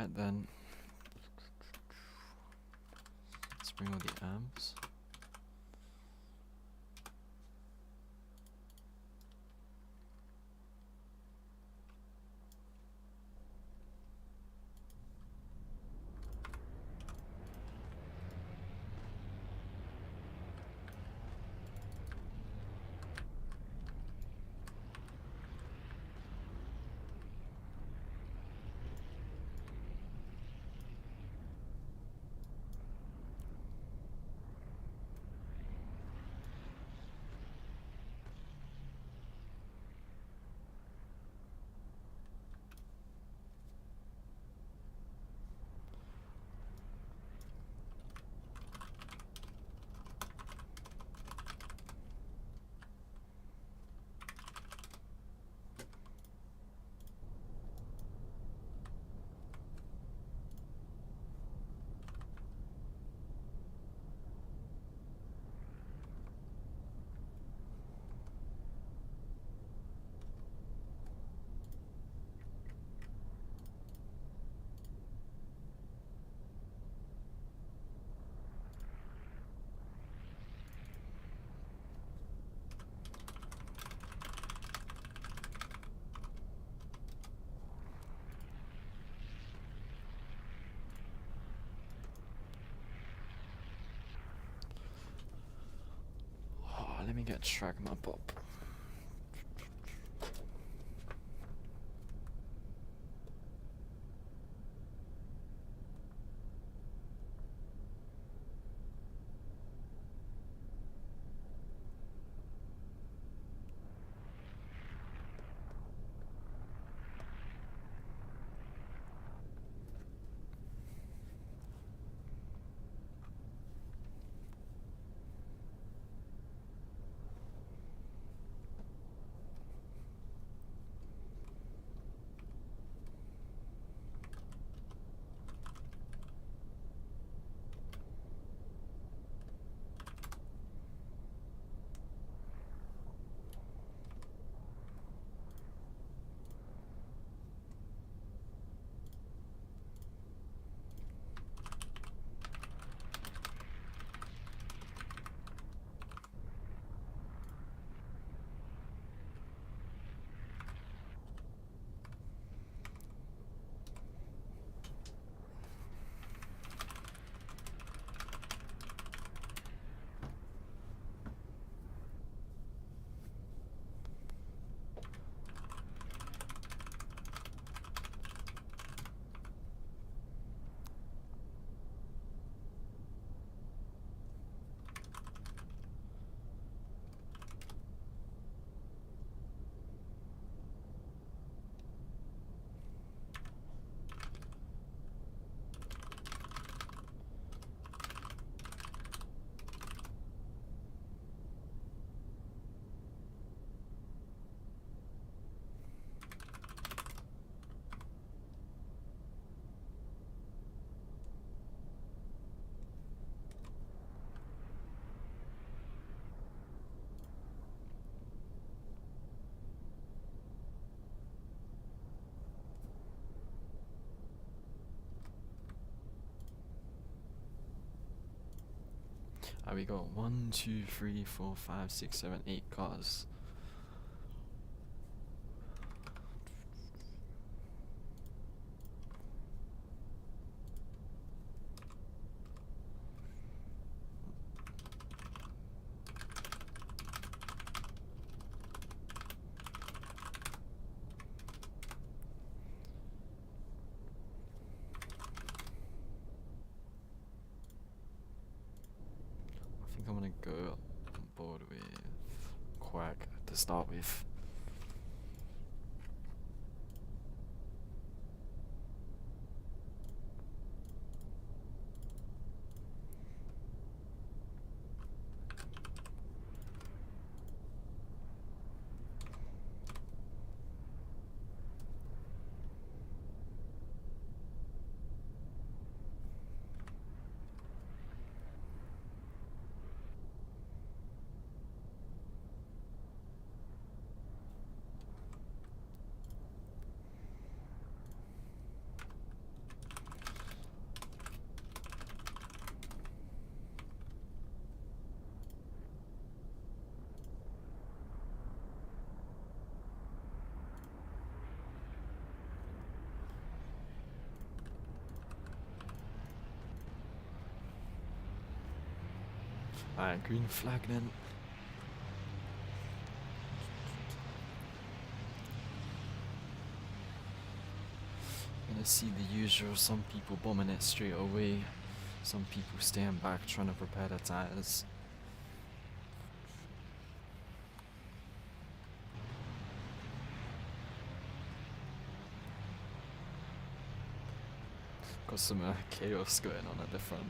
Alright then. Let's bring all the amps. Let me get track my pop. We got 1, 2, 3, 4, 5, 6, 7, 8 cars. I think I'm gonna go on board with Quack to start with. Alright, green flag then. Gonna see the usual, some people bombing it straight away, some people staying back trying to prepare their tires. Got some chaos going on at the front.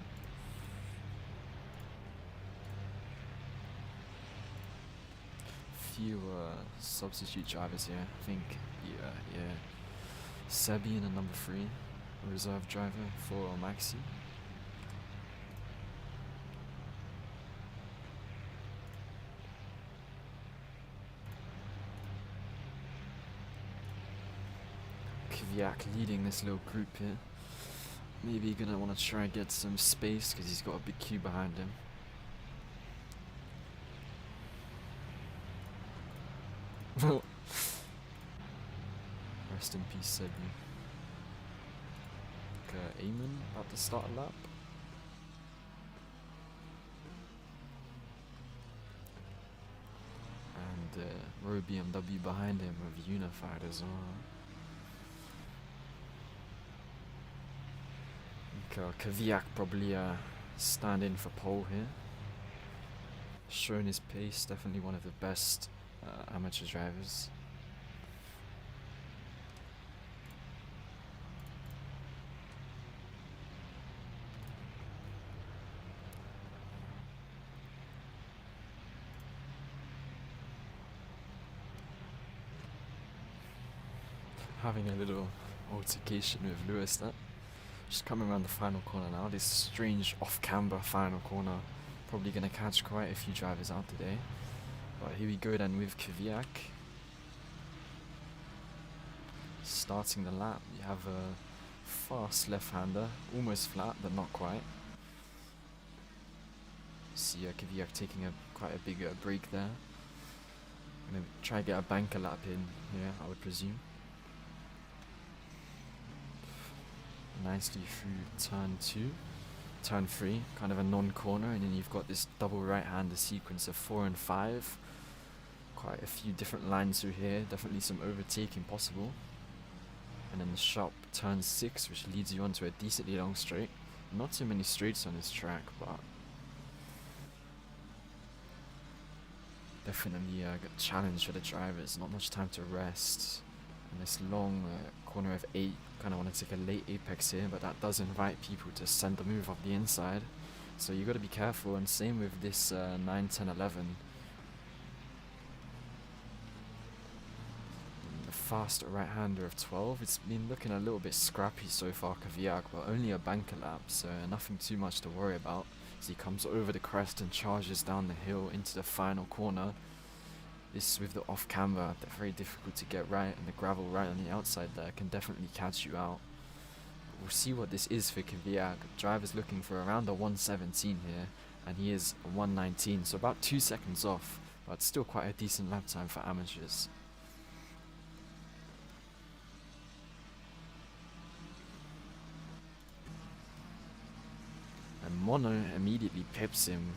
Few substitute drivers here, I think. Yeah. Sebi in a number 3, reserve driver for Maxi. Kvyat leading this little group here. Maybe gonna want to try and get some space because he's got a big queue behind him. Rest in peace, Sebi. Eamon about to start a lap. And row BMW behind him with Unified as well. Kvyat probably standing for pole here. Showing his pace, definitely one of the best amateur drivers. Having a little altercation with Lewis there. Just coming around the final corner now, this strange off-camber final corner. Probably going to catch quite a few drivers out today. But here we go then with Kvyat. Starting the lap, you have a fast left-hander, almost flat but not quite. See Kvyat taking quite a big break there. Going to try to get a banker lap in here, I would presume. Nicely through turn 2, turn 3, kind of a non-corner, and then you've got this double right-hander sequence of 4 and 5. Quite a few different lines through here, definitely some overtaking possible. And then the sharp turn 6, which leads you onto a decently long straight. Not too many straights on this track, but definitely a good challenge for the drivers. Not much time to rest. And this long corner of 8, kind of want to take a late apex here, but that does invite people to send the move off the inside. So you got to be careful, and same with this 9, 10, 11. The fast right-hander of 12. It's been looking a little bit scrappy so far, Kvyat, but only a banker lap, so nothing too much to worry about. As he comes over the crest and charges down the hill into the final corner. This with the off-camber, they're very difficult to get right, and the gravel right on the outside there can definitely catch you out. But we'll see what this is for Kvyat. Driver's looking for around a 117 here, and he is a 119, so about 2 seconds off, but still quite a decent lap time for amateurs. And Mono immediately pips him.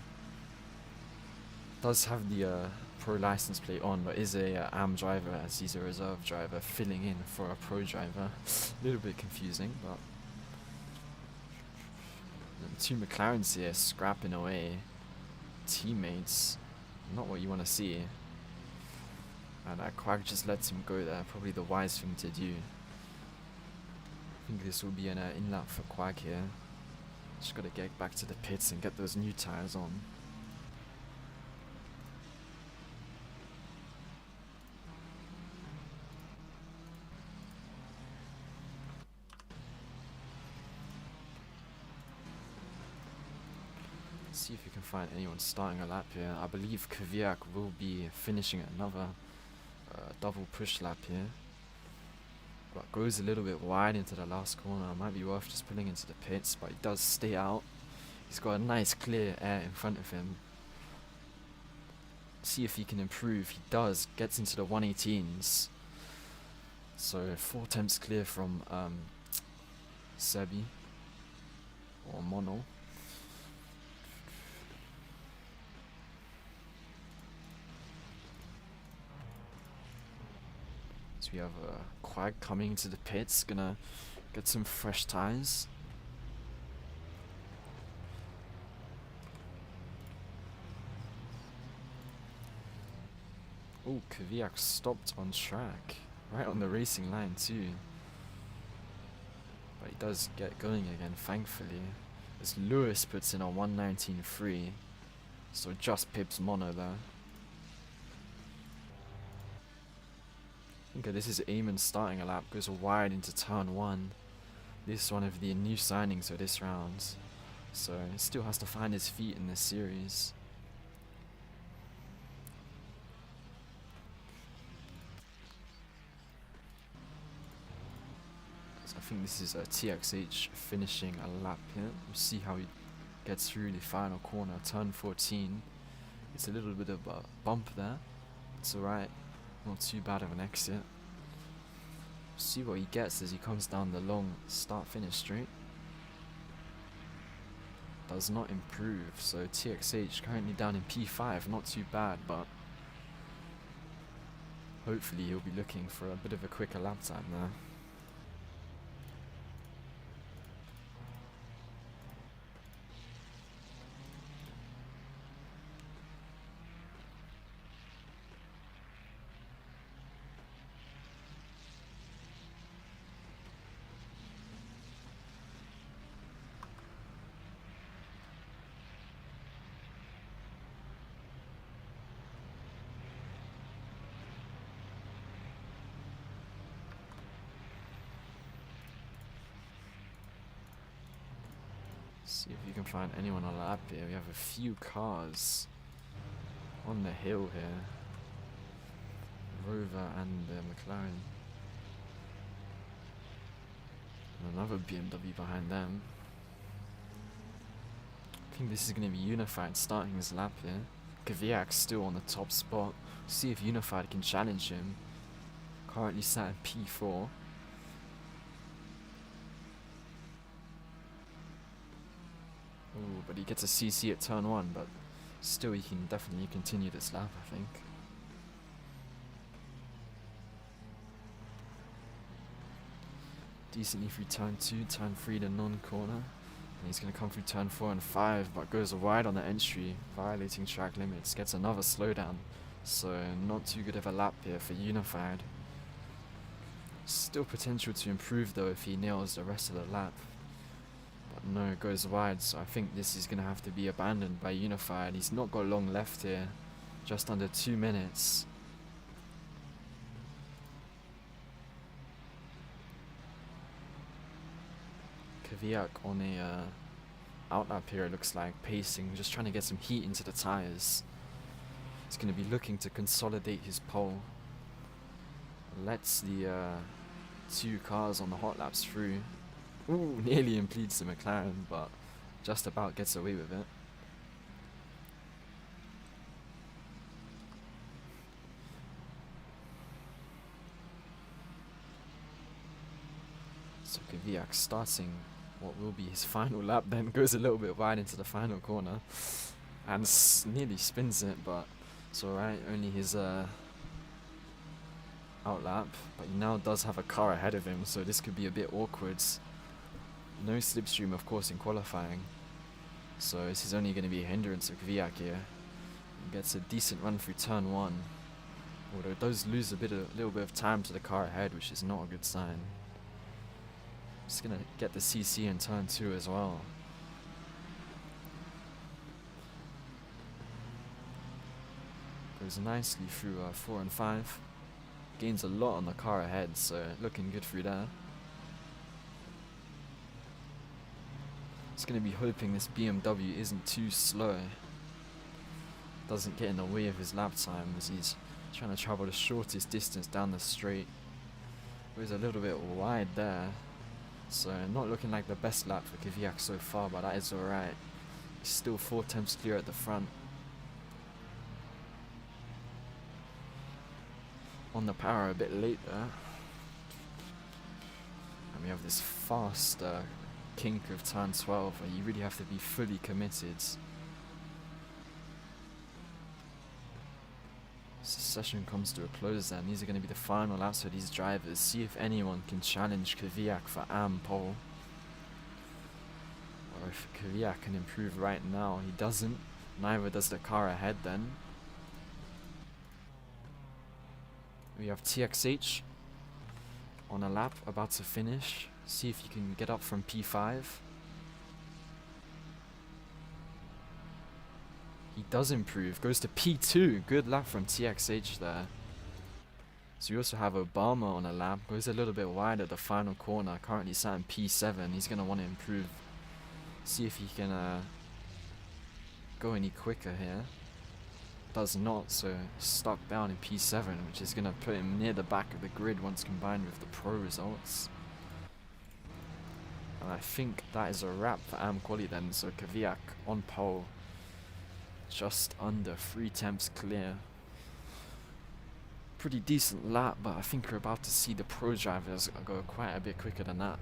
Does have the pro license plate on, but is a AM driver, as he's a reserve driver filling in for a pro driver. A little bit confusing, but and 2 McLarens here scrapping away. Teammates, not what you want to see. And Quag just lets him go there, probably the wise thing to do. I think this will be an in-lap for Quag here. Just got to get back to the pits and get those new tyres on. See if we can find anyone starting a lap here. I believe Kvyat will be finishing another double push lap here. But goes a little bit wide into the last corner. Might be worth just pulling into the pits, but he does stay out. He's got a nice clear air in front of him. See if he can improve. He does. Gets into the 118s. So 4 attempts clear from Sebi or Mono. we have Quag coming into the pits, gonna get some fresh tyres. Oh, Kvyat stopped on track, right on the racing line too. But he does get going again, thankfully, as Lewis puts in a 1:19.3, so just pips Mono there. Okay, this is Eamon starting a lap, goes wide into turn 1. This is one of the new signings for this round, so he still has to find his feet in this series. So I think this is TXH finishing a lap here. We'll see how he gets through the final corner, turn 14. It's a little bit of a bump there. It's alright, not too bad of an exit. See what he gets as he comes down the long start-finish straight. Does not improve, so TXH currently down in P5, not too bad, but hopefully he'll be looking for a bit of a quicker lap time there. See if you can find anyone on the lap here. We have a few cars on the hill here. Rover and McLaren. And another BMW behind them. I think this is going to be Unified starting his lap here. Kvyat's still on the top spot. See if Unified can challenge him. Currently sat at P4. Ooh, but he gets a CC at turn 1, but still he can definitely continue this lap, I think. Decently through turn 2, turn 3 the non-corner. And he's going to come through turn 4 and 5, but goes wide on the entry, violating track limits, gets another slowdown. So not too good of a lap here for Unified. Still potential to improve though if he nails the rest of the lap. But no, it goes wide, so I think this is going to have to be abandoned by Unified. He's not got long left here, just under 2 minutes. Kvyat on a outlap here, it looks like, pacing, just trying to get some heat into the tyres. He's going to be looking to consolidate his pole. Lets the 2 cars on the hot laps through. Ooh, nearly impedes the McLaren, but just about gets away with it. So Kvyat starting what will be his final lap, then goes a little bit wide into the final corner and nearly spins it, but it's alright, only his outlap, but he now does have a car ahead of him, so this could be a bit awkward. No slipstream, of course, in qualifying, so this is only going to be a hindrance of Kvyat here. He gets a decent run through turn 1, although it does lose a little bit of time to the car ahead, which is not a good sign. Just going to get the CC in turn 2 as well. Goes nicely through 4 and 5. Gains a lot on the car ahead, so looking good through there. Just going to be hoping this BMW isn't too slow. Doesn't get in the way of his lap time as he's trying to travel the shortest distance down the straight. Goes a little bit wide there. So not looking like the best lap for Kvyat so far, but that is alright. He's still 4 temps clear at the front. On the power a bit late there. And we have this fast kink of turn 12 where you really have to be fully committed. Session comes to a close then. These are going to be the final laps for these drivers. See if anyone can challenge Kvyat for pole. Or if Kvyat can improve right now. He doesn't. Neither does the car ahead then. We have TXH on a lap about to finish. See if he can get up from P5. He does improve, goes to P2. Good lap from TXH there. So we also have Obama on a lap, goes a little bit wide at the final corner, currently sat in P7. He's going to want to improve, see if he can go any quicker here. Does not, so stuck down in P7, which is going to put him near the back of the grid once combined with the pro results. And I think that is a wrap for Quali then, so Kvyat on pole. Just under 3 temps clear. Pretty decent lap, but I think we're about to see the pro drivers go quite a bit quicker than that.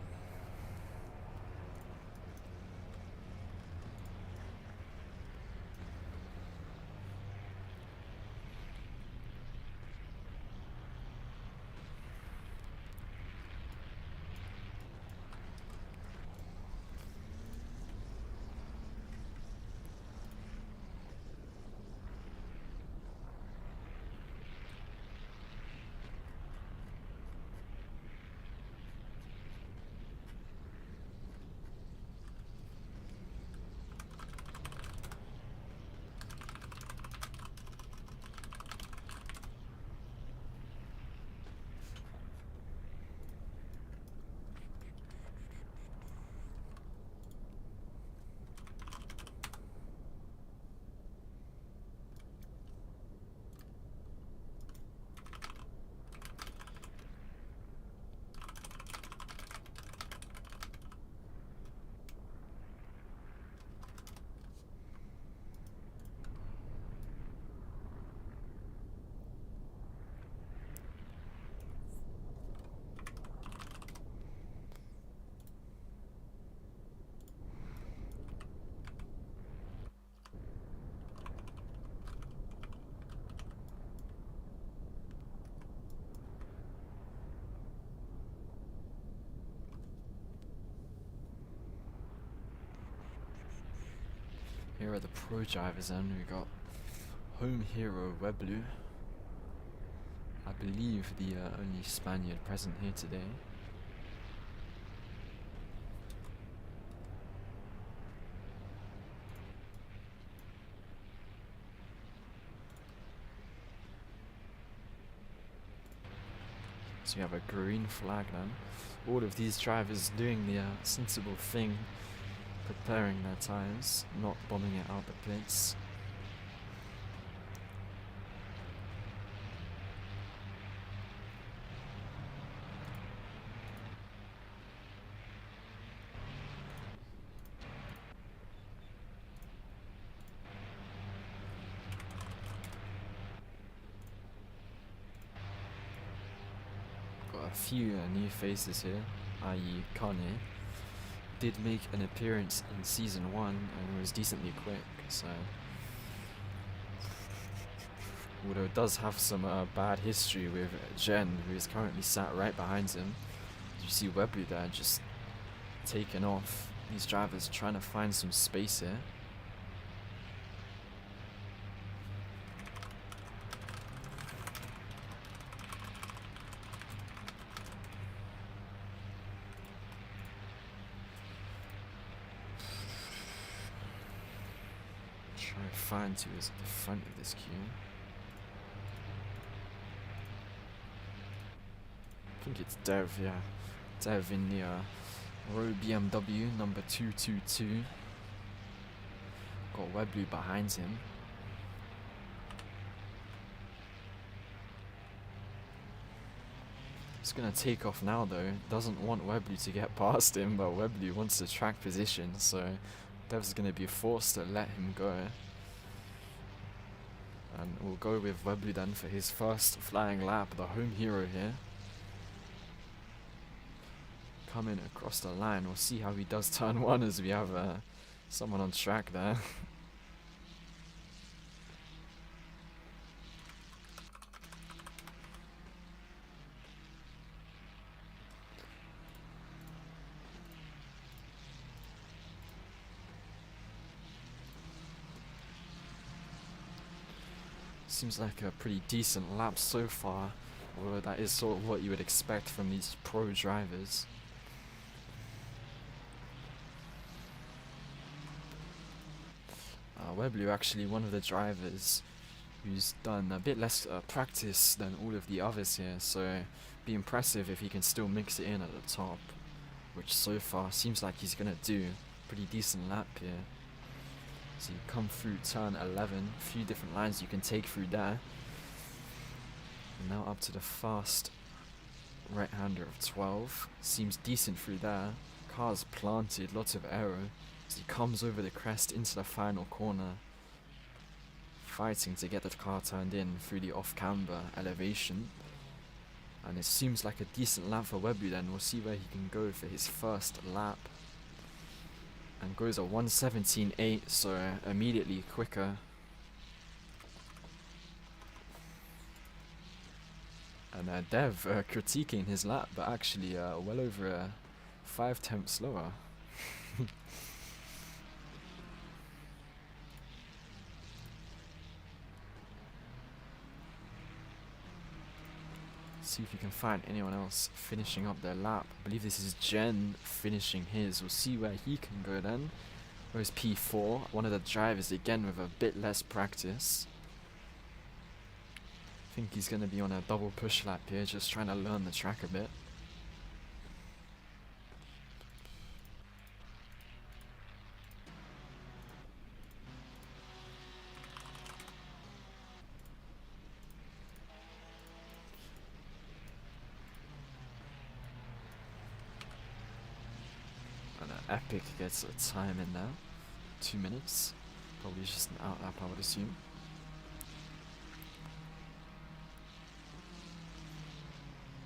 Here are the pro drivers then. We got home hero Weblu. I believe the only Spaniard present here today. So we have a green flag then. All of these drivers doing the sensible thing, preparing their tyres, not bombing it out the pits. Got a few new faces here, i.e. Kanye. Did make an appearance in season 1 and was decently quick, so although it does have some bad history with Jen, who is currently sat right behind him. You see Weblu there just taking off. These drivers trying to find some space here. Find who is at the front of this queue. I think it's Dev, yeah. Dev in the Row BMW number 222. Got Weblu behind him. He's gonna take off now though. Doesn't want Weblu to get past him, but Weblu wants the track position, so Dev's gonna be forced to let him go. And we'll go with Weblu then for his first flying lap, the home hero here. Coming across the line, we'll see how he does turn 1 as we have someone on track there. Seems like a pretty decent lap so far, although that is sort of what you would expect from these pro drivers. Webley actually one of the drivers who's done a bit less practice than all of the others here, so be impressive if he can still mix it in at the top, which so far seems like he's gonna do. Pretty decent lap here. So you come through turn 11, a few different lines you can take through there. And now up to the fast right-hander of 12. Seems decent through there. Car's planted, lots of aero. As he comes over the crest into the final corner. Fighting to get the car turned in through the off-camber elevation. And it seems like a decent lap for Webu then. We'll see where he can go for his first lap. And goes a 1:17.8, so immediately quicker. And Dev critiquing his lap, but actually well over 5 tenths slower. See if you can find anyone else finishing up their lap. I believe this is Jen finishing his. We'll see where he can go then. Where's P4? One of the drivers again with a bit less practice. I think he's going to be on a double push lap here, just trying to learn the track a bit. Epic gets a time in there. 2 minutes. Probably just an out lap, I would assume.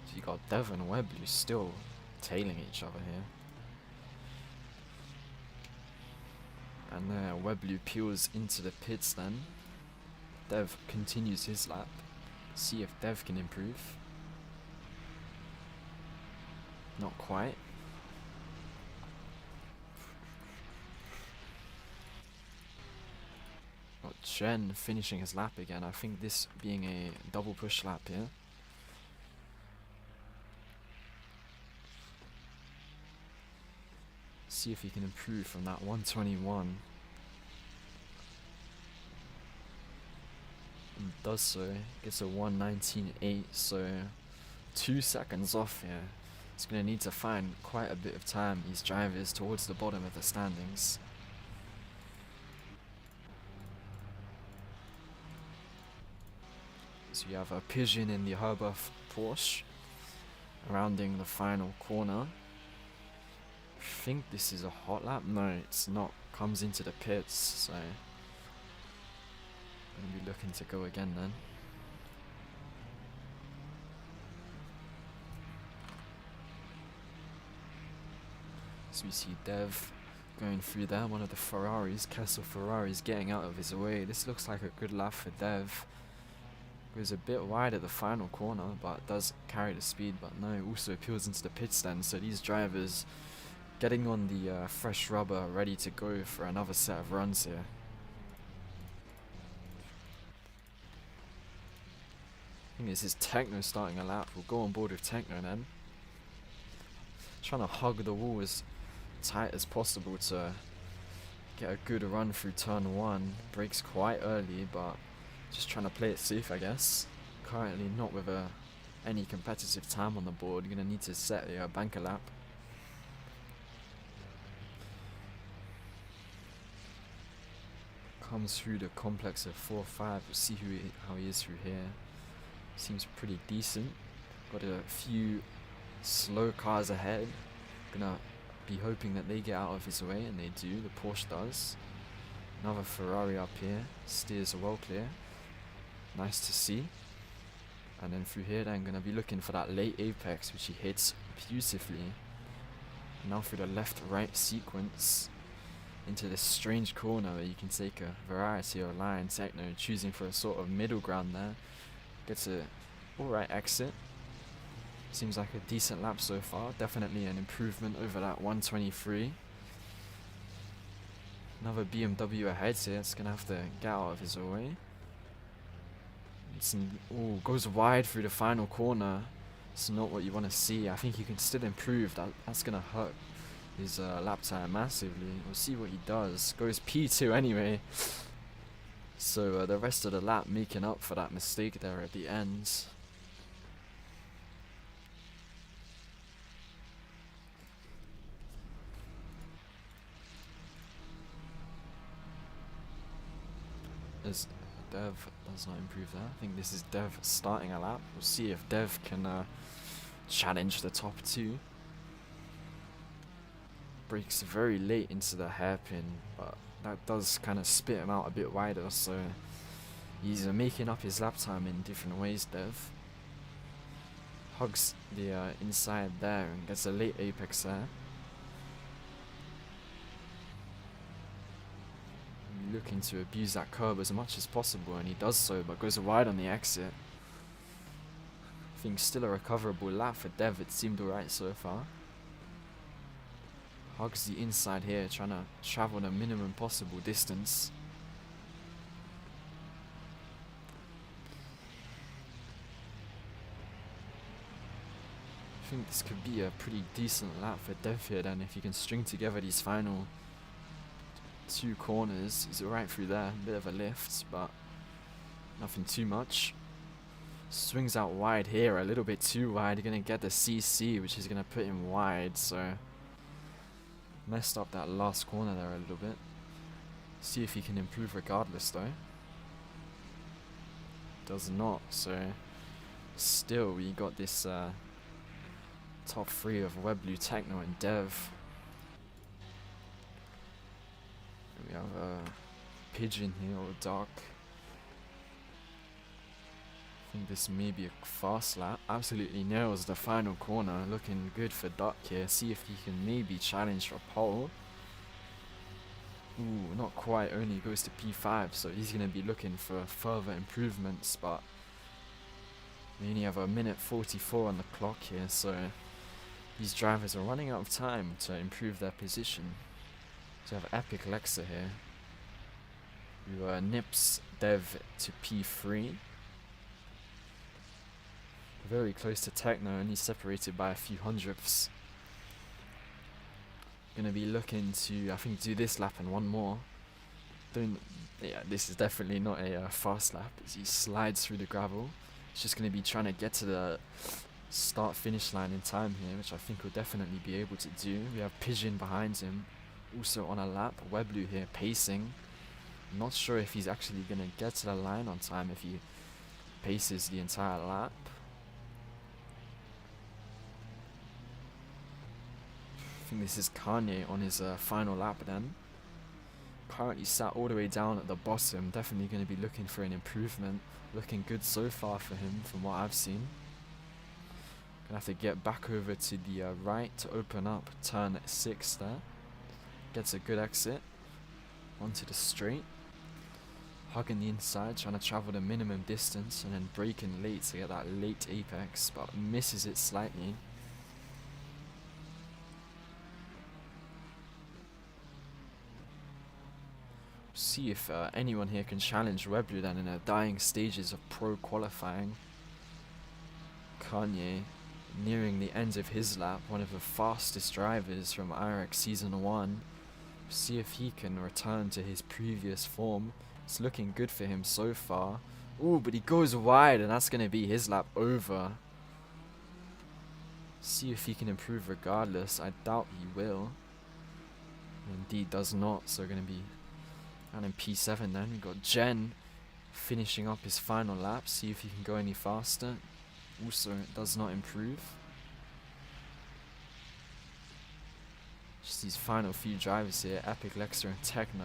So you got Dev and Webley still tailing each other here. And Webley peels into the pits then. Dev continues his lap. See if Dev can improve. Not quite. Jen finishing his lap again. I think this being a double push lap here. See if he can improve from that 121. And does so. Gets a 1:19.8, so 2 seconds off here. He's going to need to find quite a bit of time, these drivers, towards the bottom of the standings. So you have a Pigeon in the Herbuff Porsche, rounding the final corner. I think this is a hot lap. No, it's not. Comes into the pits, so I'm going to be looking to go again then. So we see Dev going through there, one of the Ferraris, Castle Ferraris, getting out of his way. This looks like a good lap for Dev. Goes a bit wide at the final corner, but does carry the speed, but no, also peels into the pit stand. So these drivers getting on the fresh rubber, ready to go for another set of runs here. I think this is Techno starting a lap. We'll go on board with Techno then. Trying to hug the wall as tight as possible to get a good run through turn 1. Brakes quite early, but just trying to play it safe, I guess. Currently not with any competitive time on the board. You're going to need to set a banker lap. Comes through the complex of 4-5. We'll see how he is through here. Seems pretty decent. Got a few slow cars ahead. Gonna be hoping that they get out of his way, and they do. The Porsche does. Another Ferrari up here. Steers well clear. Nice to see. And then through here, I'm going to be looking for that late apex, which he hits beautifully. Now through the left-right sequence into this strange corner where you can take a variety of lines. Techno choosing for a sort of middle ground there. Gets a alright exit. Seems like a decent lap so far. Definitely an improvement over that 123. Another BMW ahead here. It's going to have to get out of his way. attempts and goes wide through the final corner. It's not what you want to see. I think he can still improve. That's going to hurt his lap time massively. We'll see what he does. Goes P2 anyway. So the rest of the lap making up for that mistake there at the end. As Dev does not improve there. I think this is Dev starting a lap. We'll see if Dev can challenge the top two. Breaks very late into the hairpin, but that does kind of spit him out a bit wider, so he's making up his lap time in different ways, Dev. Hugs the inside there and gets a late apex there. Looking to abuse that curb as much as possible, and he does so, but goes wide on the exit. I think still a recoverable lap for Dev. It seemed alright so far. Hugs the inside here, trying to travel the minimum possible distance. I think this could be a pretty decent lap for Dev here then, if he can string together these final two corners. He's alright through there, a bit of a lift, but nothing too much. Swings out wide here, a little bit too wide. You're going to get the CC, which is going to put him wide, so messed up that last corner there a little bit. See if he can improve regardless though. Does not, so still we got this top three of Webblue, Techno and Dev. We have a Pigeon here, or Dark. I think this may be a fast lap. Absolutely nails the final corner. Looking good for Dark here. See if he can maybe challenge for pole. Ooh, not quite. Only goes to P5, so he's going to be looking for further improvements, but we only have a minute 44 on the clock here, so these drivers are running out of time to improve their position. So we have Epic Lexa here, who nips Dev to P3. Very close to Techno, only separated by a few hundredths. Gonna be looking to, I think, do this lap and one more. Yeah, this is definitely not a fast lap as he slides through the gravel. He's just gonna be trying to get to the start-finish line in time here, which I think will definitely be able to do. We have Pigeon behind him, also on a lap. Webblue here pacing. I'm not sure if he's actually gonna get to the line on time if he paces the entire lap. I think this is Kanye on his final lap then. Currently sat all the way down at the bottom. Definitely going to be looking for an improvement. Looking good so far for him from what I've seen. Gonna have to get back over to the right to open up turn 6 there. Gets a good exit onto the straight. Hugging the inside, trying to travel the minimum distance and then braking late to get that late apex, but misses it slightly. See if anyone here can challenge Webblue then in the dying stages of pro qualifying. Kanye nearing the end of his lap, one of the fastest drivers from IREX Season 1. See if he can return to his previous form. It's looking good for him so far. Ooh, but he goes wide and that's going to be his lap over. See if he can improve regardless. I doubt he will. Indeed does not, so going to be and in P7 then. We've got Jen finishing up his final lap. See if he can go any faster. Also, it does not improve. Just these final few drivers here. Epic, Lexa and Techno.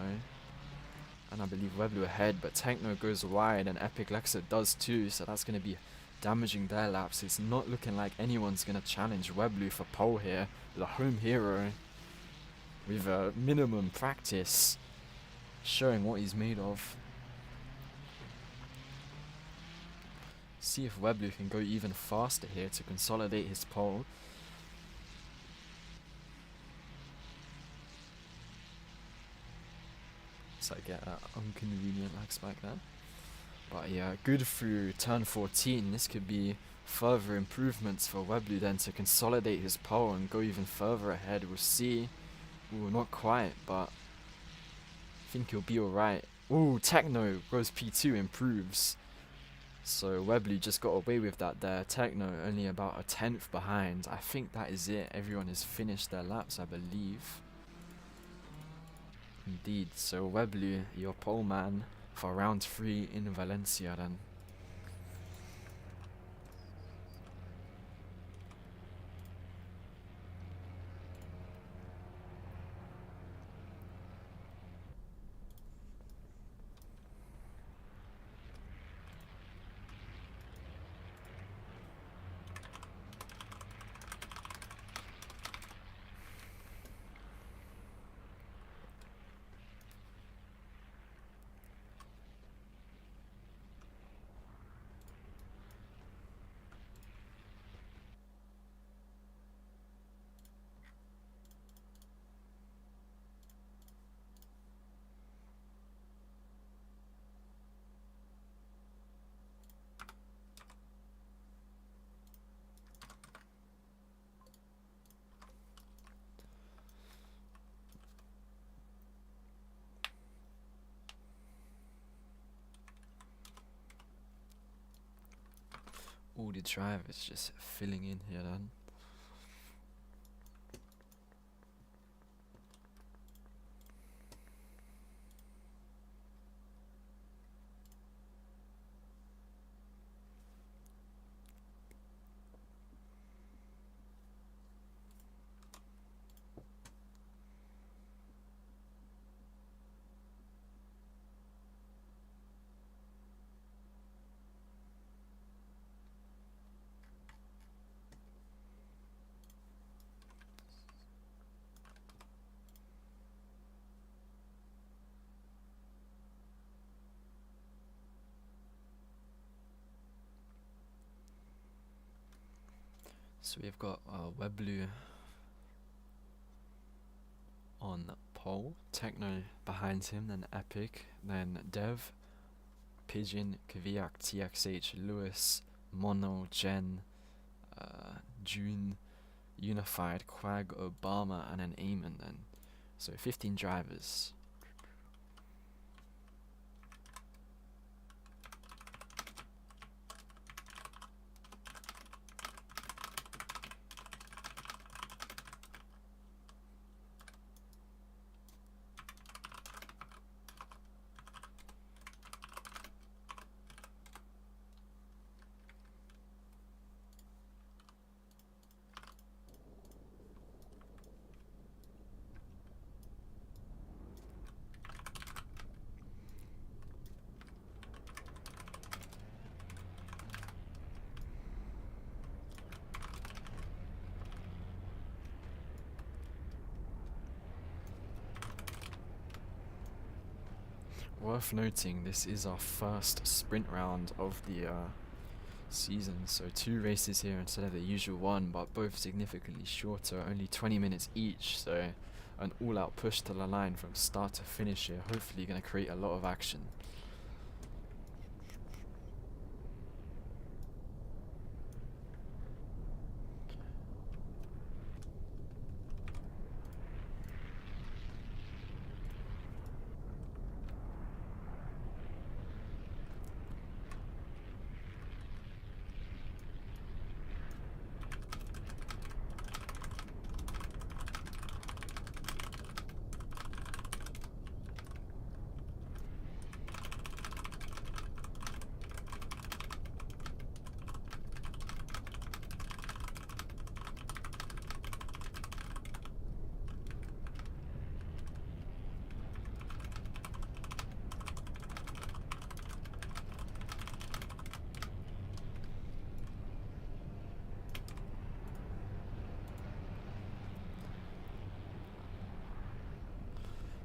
And I believe Webblue ahead, but Techno goes wide and Epic Lexa does too. So that's going to be damaging their laps. It's not looking like anyone's going to challenge Webblue for pole here. The home hero with minimum practice, showing what he's made of. See if Webblue can go even faster here to consolidate his pole. So I get that inconvenient lag spike there. But yeah, good through turn 14. This could be further improvements for Weblu then to consolidate his pole and go even further ahead. We'll see. Ooh, not quite, but I think he'll be alright. Ooh, Techno goes P2, improves. So Weblu just got away with that there. Techno only about a 10th behind. I think that is it. Everyone has finished their laps, I believe. Indeed. So Weblu, your pole man for round 3 in Valencia then. All the drivers just filling in here then. So we've got Weblu on pole, Techno behind him, then Epic, then Dev, Pigeon, Kvyat, TXH, Lewis, Mono, Jen, June, Unified, Quag, Obama, and then Eamon then. So 15 drivers. Worth noting, this is our first sprint round of the season, so 2 races here instead of the usual 1, but both significantly shorter, only 20 minutes each, so an all-out push to the line from start to finish here, hopefully going to create a lot of action.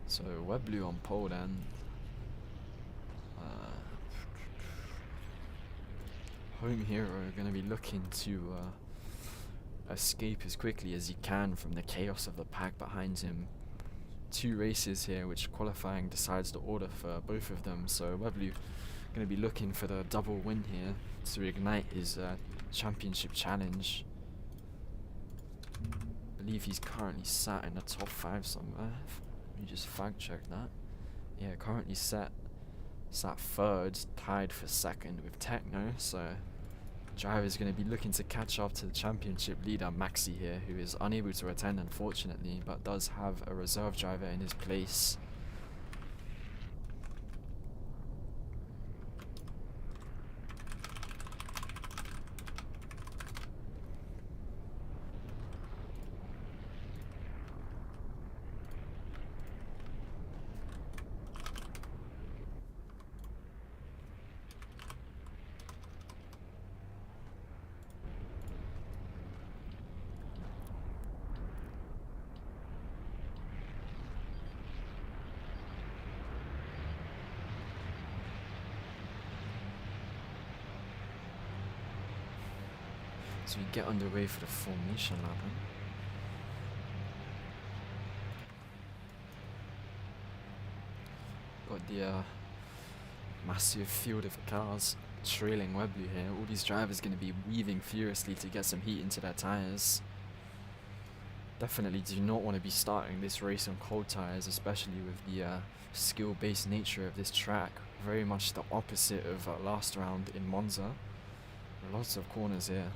So Weblu on pole then. Home hero going to be looking to escape as quickly as he can from the chaos of the pack behind him. 2 races here, which qualifying decides the order for both of them. So Weblu Going to be looking for the double win here to ignite his championship challenge. I believe he's currently sat in the top 5 somewhere. Let me just fact check that. Yeah, currently sat 3rd, tied for 2nd with Techno, so driver is going to be looking to catch up to the championship leader Maxi here, who is unable to attend unfortunately, but does have a reserve driver in his place. So we get underway for the formation lap. Got the massive field of cars trailing Webley here. All these drivers going to be weaving furiously to get some heat into their tyres. Definitely do not want to be starting this race on cold tyres, especially with the skill-based nature of this track. Very much the opposite of last round in Monza. Lots of corners here.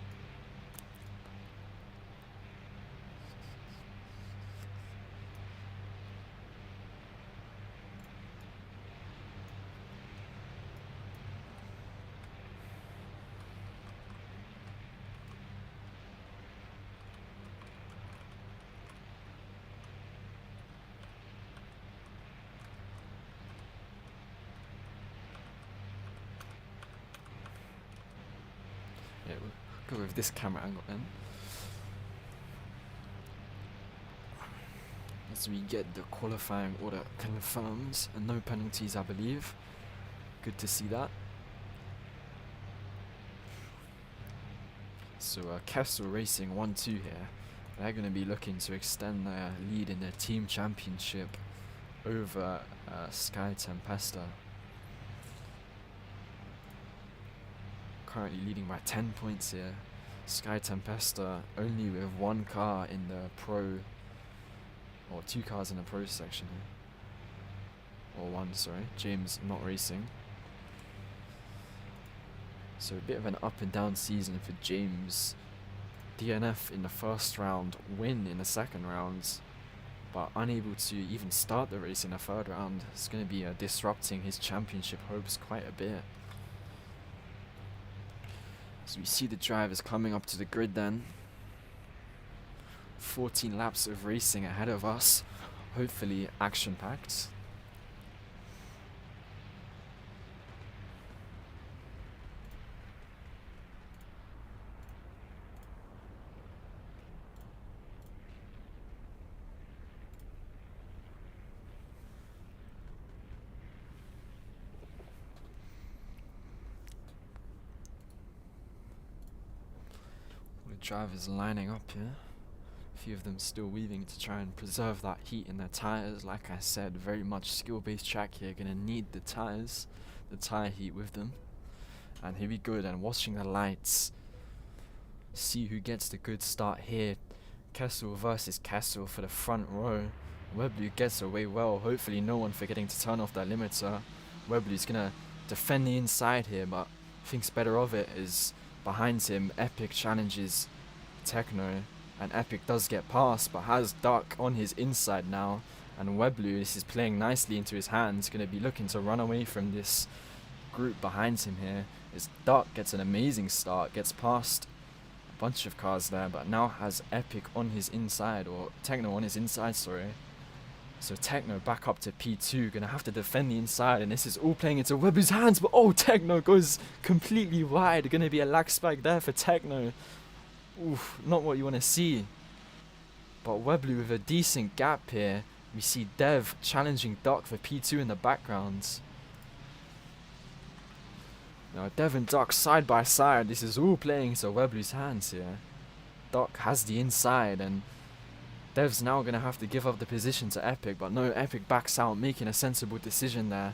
Yeah, we'll go with this camera angle then. As we get the qualifying order confirmed, and no penalties I believe. Good to see that. So Kessel Racing 1-2 here. They're going to be looking to extend their lead in their team championship over Sky Tempesta. Currently leading by 10 points here. Sky Tempesta only with 1 car in the pro, or 2 cars in the pro section here. Or 1, sorry. James not racing. So a bit of an up and down season for James. DNF in the first round, win in the second round, but unable to even start the race in the third round. It's going to be disrupting his championship hopes quite a bit. So we see the drivers coming up to the grid then. 14 laps of racing ahead of us. Hopefully action-packed. Drivers lining up here. A few of them still weaving to try and preserve that heat in their tyres. Like I said, very much skill-based track here. Gonna need the tyres, the tyre heat with them. And here we go then, watching the lights. See who gets the good start here. Kessel versus Kessel for the front row. Webley gets away well. Hopefully no one forgetting to turn off that limiter. Webley's gonna defend the inside here, but thinks better of it is behind him. Epic challenges Techno, and Epic does get past, but has Duck on his inside now, and Webley, this is playing nicely into his hands, going to be looking to run away from this group behind him here. As Duck gets an amazing start, gets past a bunch of cars there, but now has Epic on his inside, or Techno on his inside, sorry. So Techno back up to P2, gonna have to defend the inside, and this is all playing into Webley's hands, but oh, Techno goes completely wide. Gonna be a lag spike there for Techno. Oof, not what you want to see. But Webley with a decent gap here. We see Dev challenging Duck for P2 in the background. Now Dev and Duck side by side. This is all playing into Webley's hands here. Duck has the inside, and Dev's now going to have to give up the position to Epic, but no, Epic backs out, making a sensible decision there.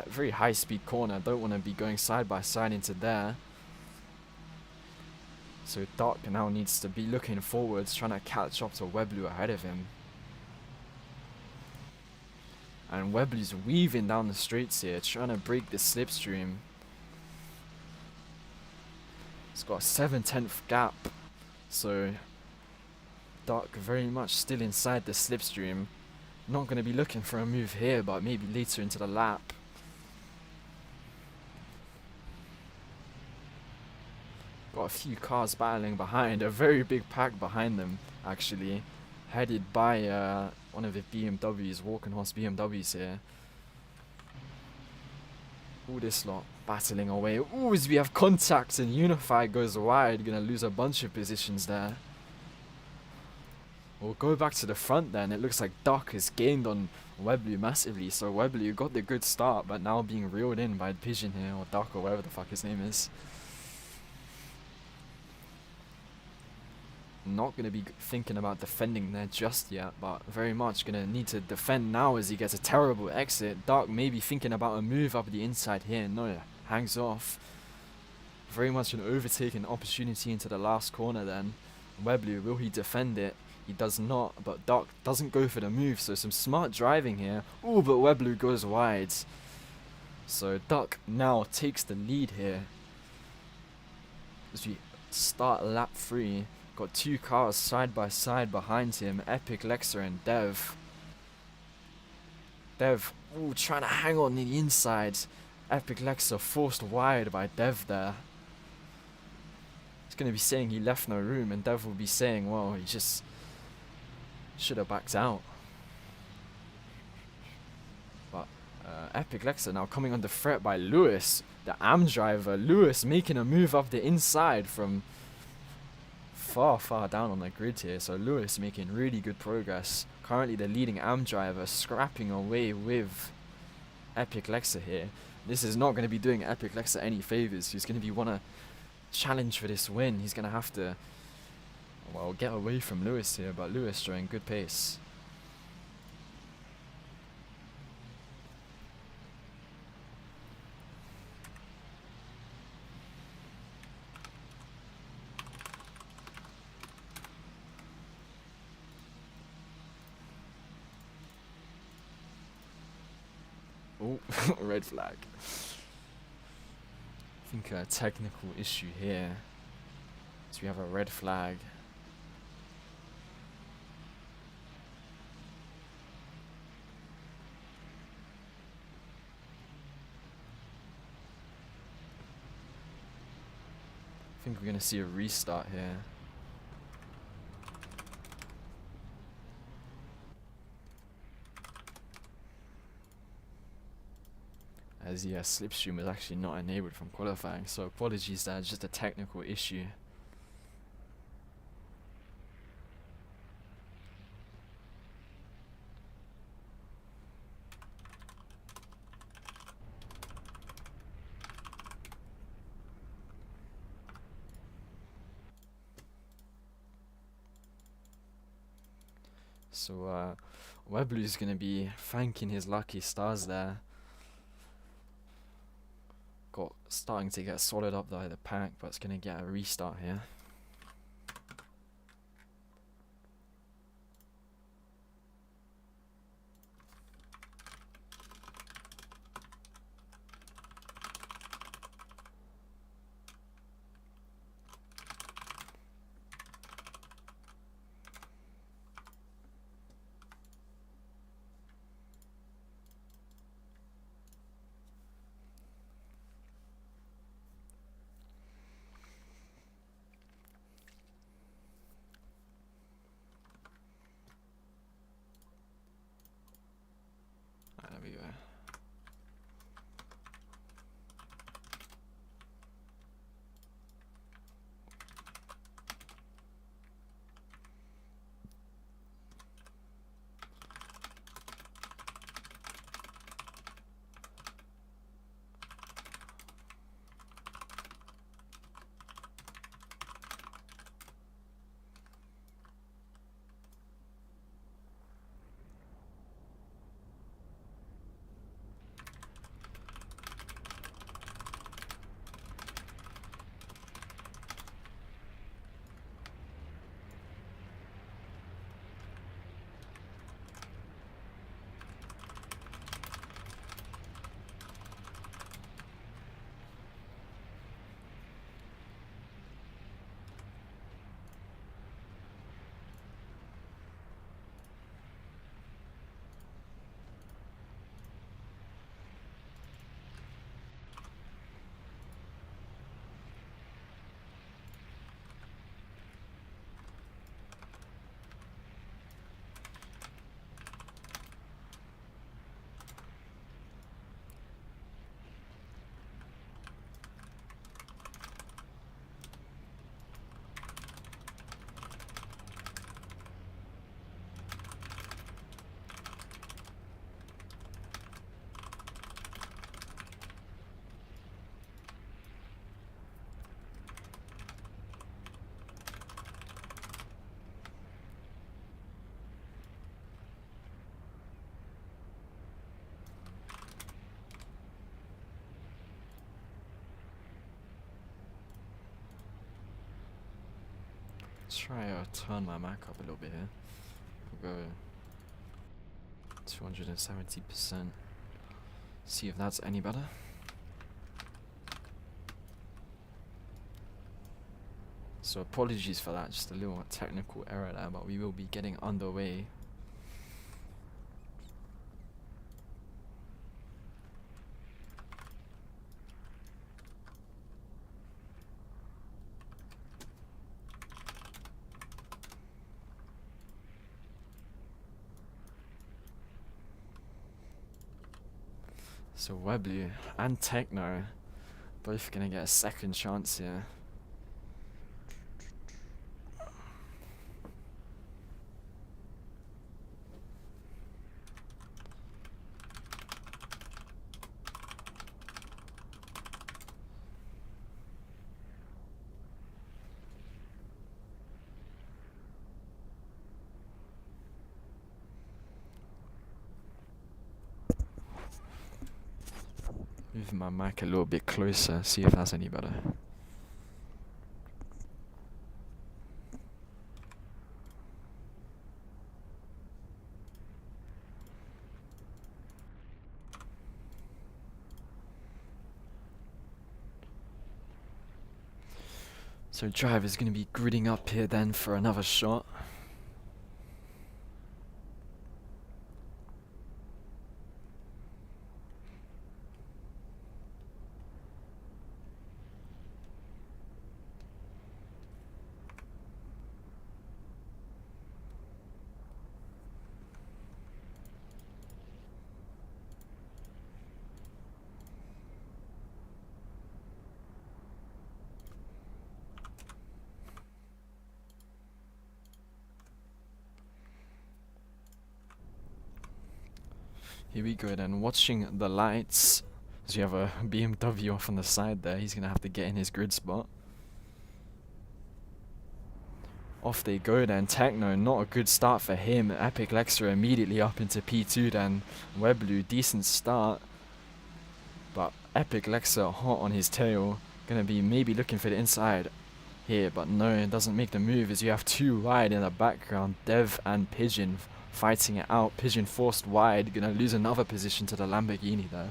very high speed corner. Don't want to be going side by side into there. So Doc now needs to be looking forwards, trying to catch up to Weblu ahead of him. And Weblu's weaving down the straights here, trying to break the slipstream. It's got a 7/10 gap. So Doc very much still inside the slipstream. Not going to be looking for a move here, but maybe later into the lap. Got a few cars battling behind, a very big pack behind them actually, headed by one of the BMWs, walking horse BMWs here. All this lot battling away. Ooh, as we have contact and Unify goes wide, gonna lose a bunch of positions there. We'll go back to the front then. It looks like Doc has gained on Weblu massively, so Weblu got the good start, but now being reeled in by Pigeon here, or Doc, or whatever the fuck his name is. Not going to be thinking about defending there just yet, but very much going to need to defend now as he gets a terrible exit. Dark maybe thinking about a move up the inside here. No, hangs off. Very much an overtaking opportunity into the last corner then. Weblu, will he defend it? He does not, but Dark doesn't go for the move, so some smart driving here. Ooh, but Weblu goes wide. So Duck now takes the lead here as we start lap 3. Got two cars side by side behind him, Epic, Lexa and Dev. Dev, ooh, trying to hang on the inside. Epic Lexa forced wide by Dev there. He's going to be saying he left no room, and Dev will be saying, well, he just should have backed out. But Epic Lexa now coming under threat by Lewis, the AM driver. Lewis making a move up the inside from far down on the grid here, so Lewis making really good progress. Currently the leading AM driver, scrapping away with Epic Lexa here. This is not going to be doing Epic Lexa any favors. He's going to be want to challenge for this win. He's going to have to, well, get away from Lewis here, but Lewis showing good pace. Oh, red flag. I think a technical issue here. So we have a red flag. I think we're going to see a restart here. As the slipstream was actually not enabled from qualifying, so apologies, that's just a technical issue. So Weblu's gonna be thanking his lucky stars there. Starting to get swallowed up by the pack, but it's going to get a restart here. Try turn my mic up a little bit here. We'll go 270%. See if that's any better. So apologies for that, just a little technical error there, but we will be getting underway. So Webley and Techno both gonna get a second chance here. Move my mic a little bit closer, see if that's any better. So Driver's going to be gridding up here then for another shot. Here we go then, watching the lights. So you have a BMW off on the side there, he's going to have to get in his grid spot. Off they go then, Techno, not a good start for him. Epic Lexa immediately up into P2 then. Weblu, decent start. But Epic Lexa hot on his tail. Gonna be maybe looking for the inside here, but no, it doesn't make the move as you have two wide in the background. Dev and Pigeon fighting it out. Pigeon forced wide, gonna lose another position to the Lamborghini there.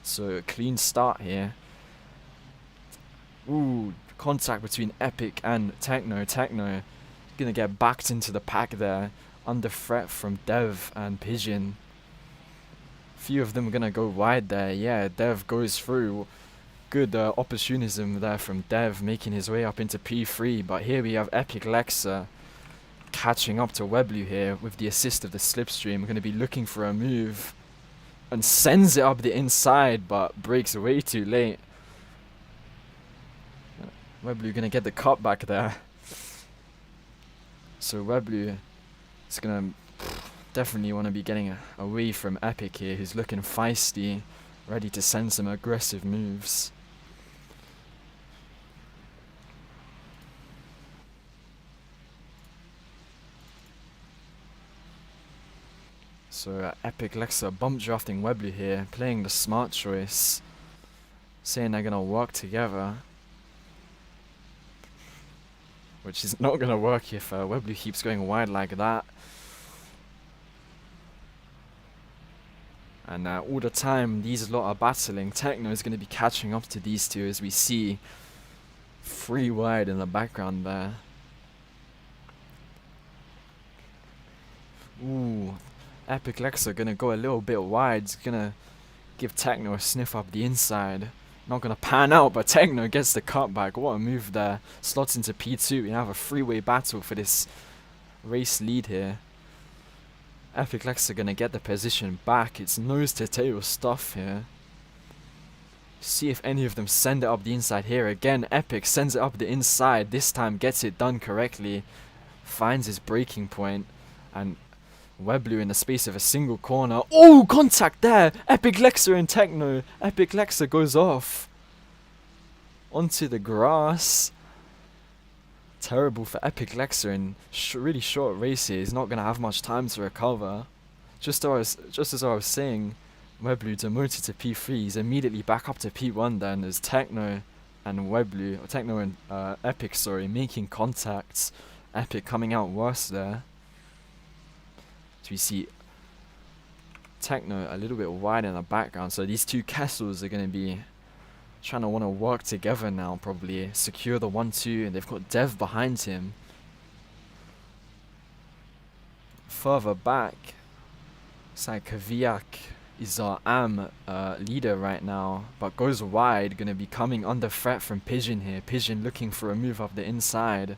So a clean start here. Ooh, contact between Epic and Techno. Techno gonna get backed into the pack there. Under threat from Dev and Pigeon. Few of them are gonna go wide there. Yeah, Dev goes through. Good opportunism there from Dev, making his way up into P3. But here we have Epic Lexa catching up to Weblu here with the assist of the slipstream. We're gonna be looking for a move and sends it up the inside, but breaks way too late. Weblu gonna get the cut back there. So Weblu is gonna definitely want to be getting away from Epic here, who's looking feisty, ready to send some aggressive moves. So Epic Lexa bump drafting Weblu here, playing the smart choice, saying they're gonna work together. Which is not going to work if Weblu keeps going wide like that. And all the time these lot are battling, Techno is going to be catching up to these two as we see 3 wide in the background there. Ooh, Epic Lexa going to go a little bit wide, it's going to give Techno a sniff up the inside. Not gonna pan out, but Techno gets the cutback. What a move there. Slots into P2. We have a 3-way battle for this race lead here. Epic Lexa gonna get the position back. It's nose to tail stuff here. See if any of them send it up the inside here. Again, Epic sends it up the inside. This time gets it done correctly. Finds his breaking point. And Weblu in the space of a single corner. Oh, contact there! Epic Lexa and Techno. Epic Lexa goes off. Onto the grass. Terrible for Epic Lexa in really short race here. He's not going to have much time to recover. Just as I was saying, Weblu demoted to P3. He's immediately back up to P1 then as Techno and Weblu, or Techno and Epic, sorry, making contacts. Epic coming out worse there. So we see Techno a little bit wide in the background. So these two Kessels are going to be trying to want to work together now, probably secure the 1-2, and they've got Dev behind him. Further back, it's like Kaviak is our AM leader right now, but goes wide, going to be coming under threat from Pigeon here. Pigeon looking for a move up the inside,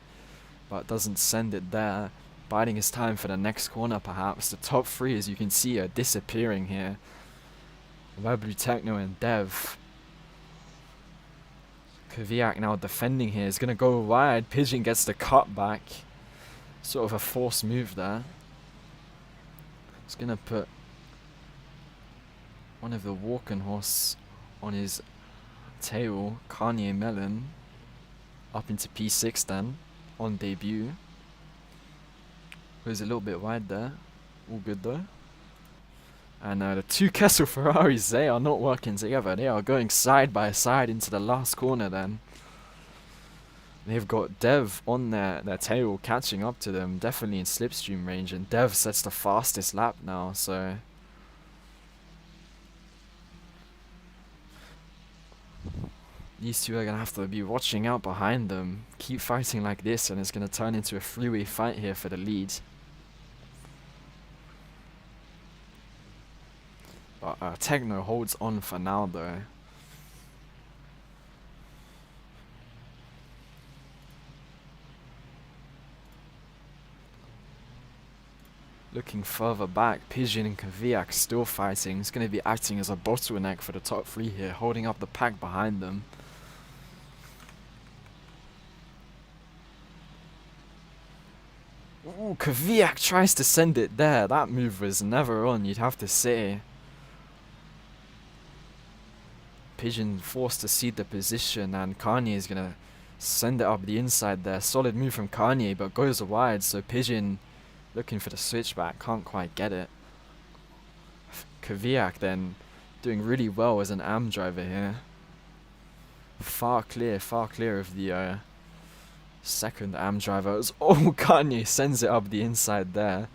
but doesn't send it there. Biding his time for the next corner perhaps. The top three, as you can see, are disappearing here. Weblu, Techno and Dev. Kaviak now defending here, is going to go wide. Pigeon gets the cut back. Sort of a forced move there. It's going to put one of the walking horse on his tail, Kanye Melon, up into P6 then, on debut. Goes a little bit wide there. All good though. And the two Kessel Ferraris, they are not working together. They are going side by side into the last corner then. They've got Dev on their tail catching up to them, definitely in slipstream range, and Dev sets the fastest lap now, so these two are going to have to be watching out behind them, keep fighting like this, and it's going to turn into a three-way fight here for the lead. But Techno holds on for now though. Looking further back, Pigeon and Kaviak still fighting. It's going to be acting as a bottleneck for the top three here, holding up the pack behind them. Ooh, Kaviak tries to send it there. That move was never on, you'd have to say. Pigeon forced to cede the position, and Kanye is going to send it up the inside there. Solid move from Kanye, but goes wide, so Pigeon looking for the switchback, can't quite get it. Kaviak then doing really well as an AM driver here. Far clear of the second AM driver. Oh, Kanye sends it up the inside there.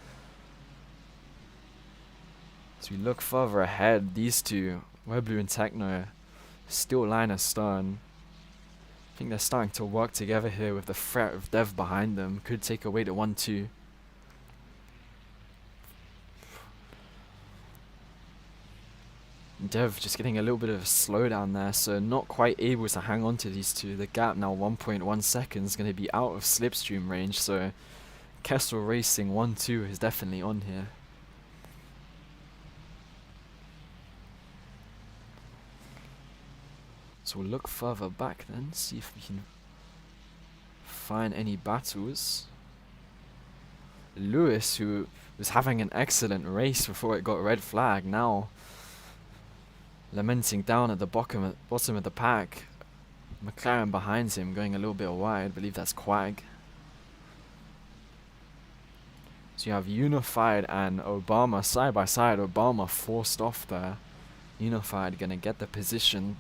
As we look further ahead, these two, Weblu and Techno, still line astern. I think they're starting to work together here with the threat of Dev behind them. Could take away the 1-2. Dev just getting a little bit of a slowdown there, so not quite able to hang on to these two. The gap now 1.1 seconds, going to be out of slipstream range, so Kessel Racing 1-2 is definitely on here. So we'll look further back then, see if we can find any battles. Lewis, who was having an excellent race before it got red flag, now lamenting down at the bottom of the pack. McLaren behind him, going a little bit wide. I believe that's Quag. So you have Unified and Obama side by side. Obama forced off there. Unified gonna get the position.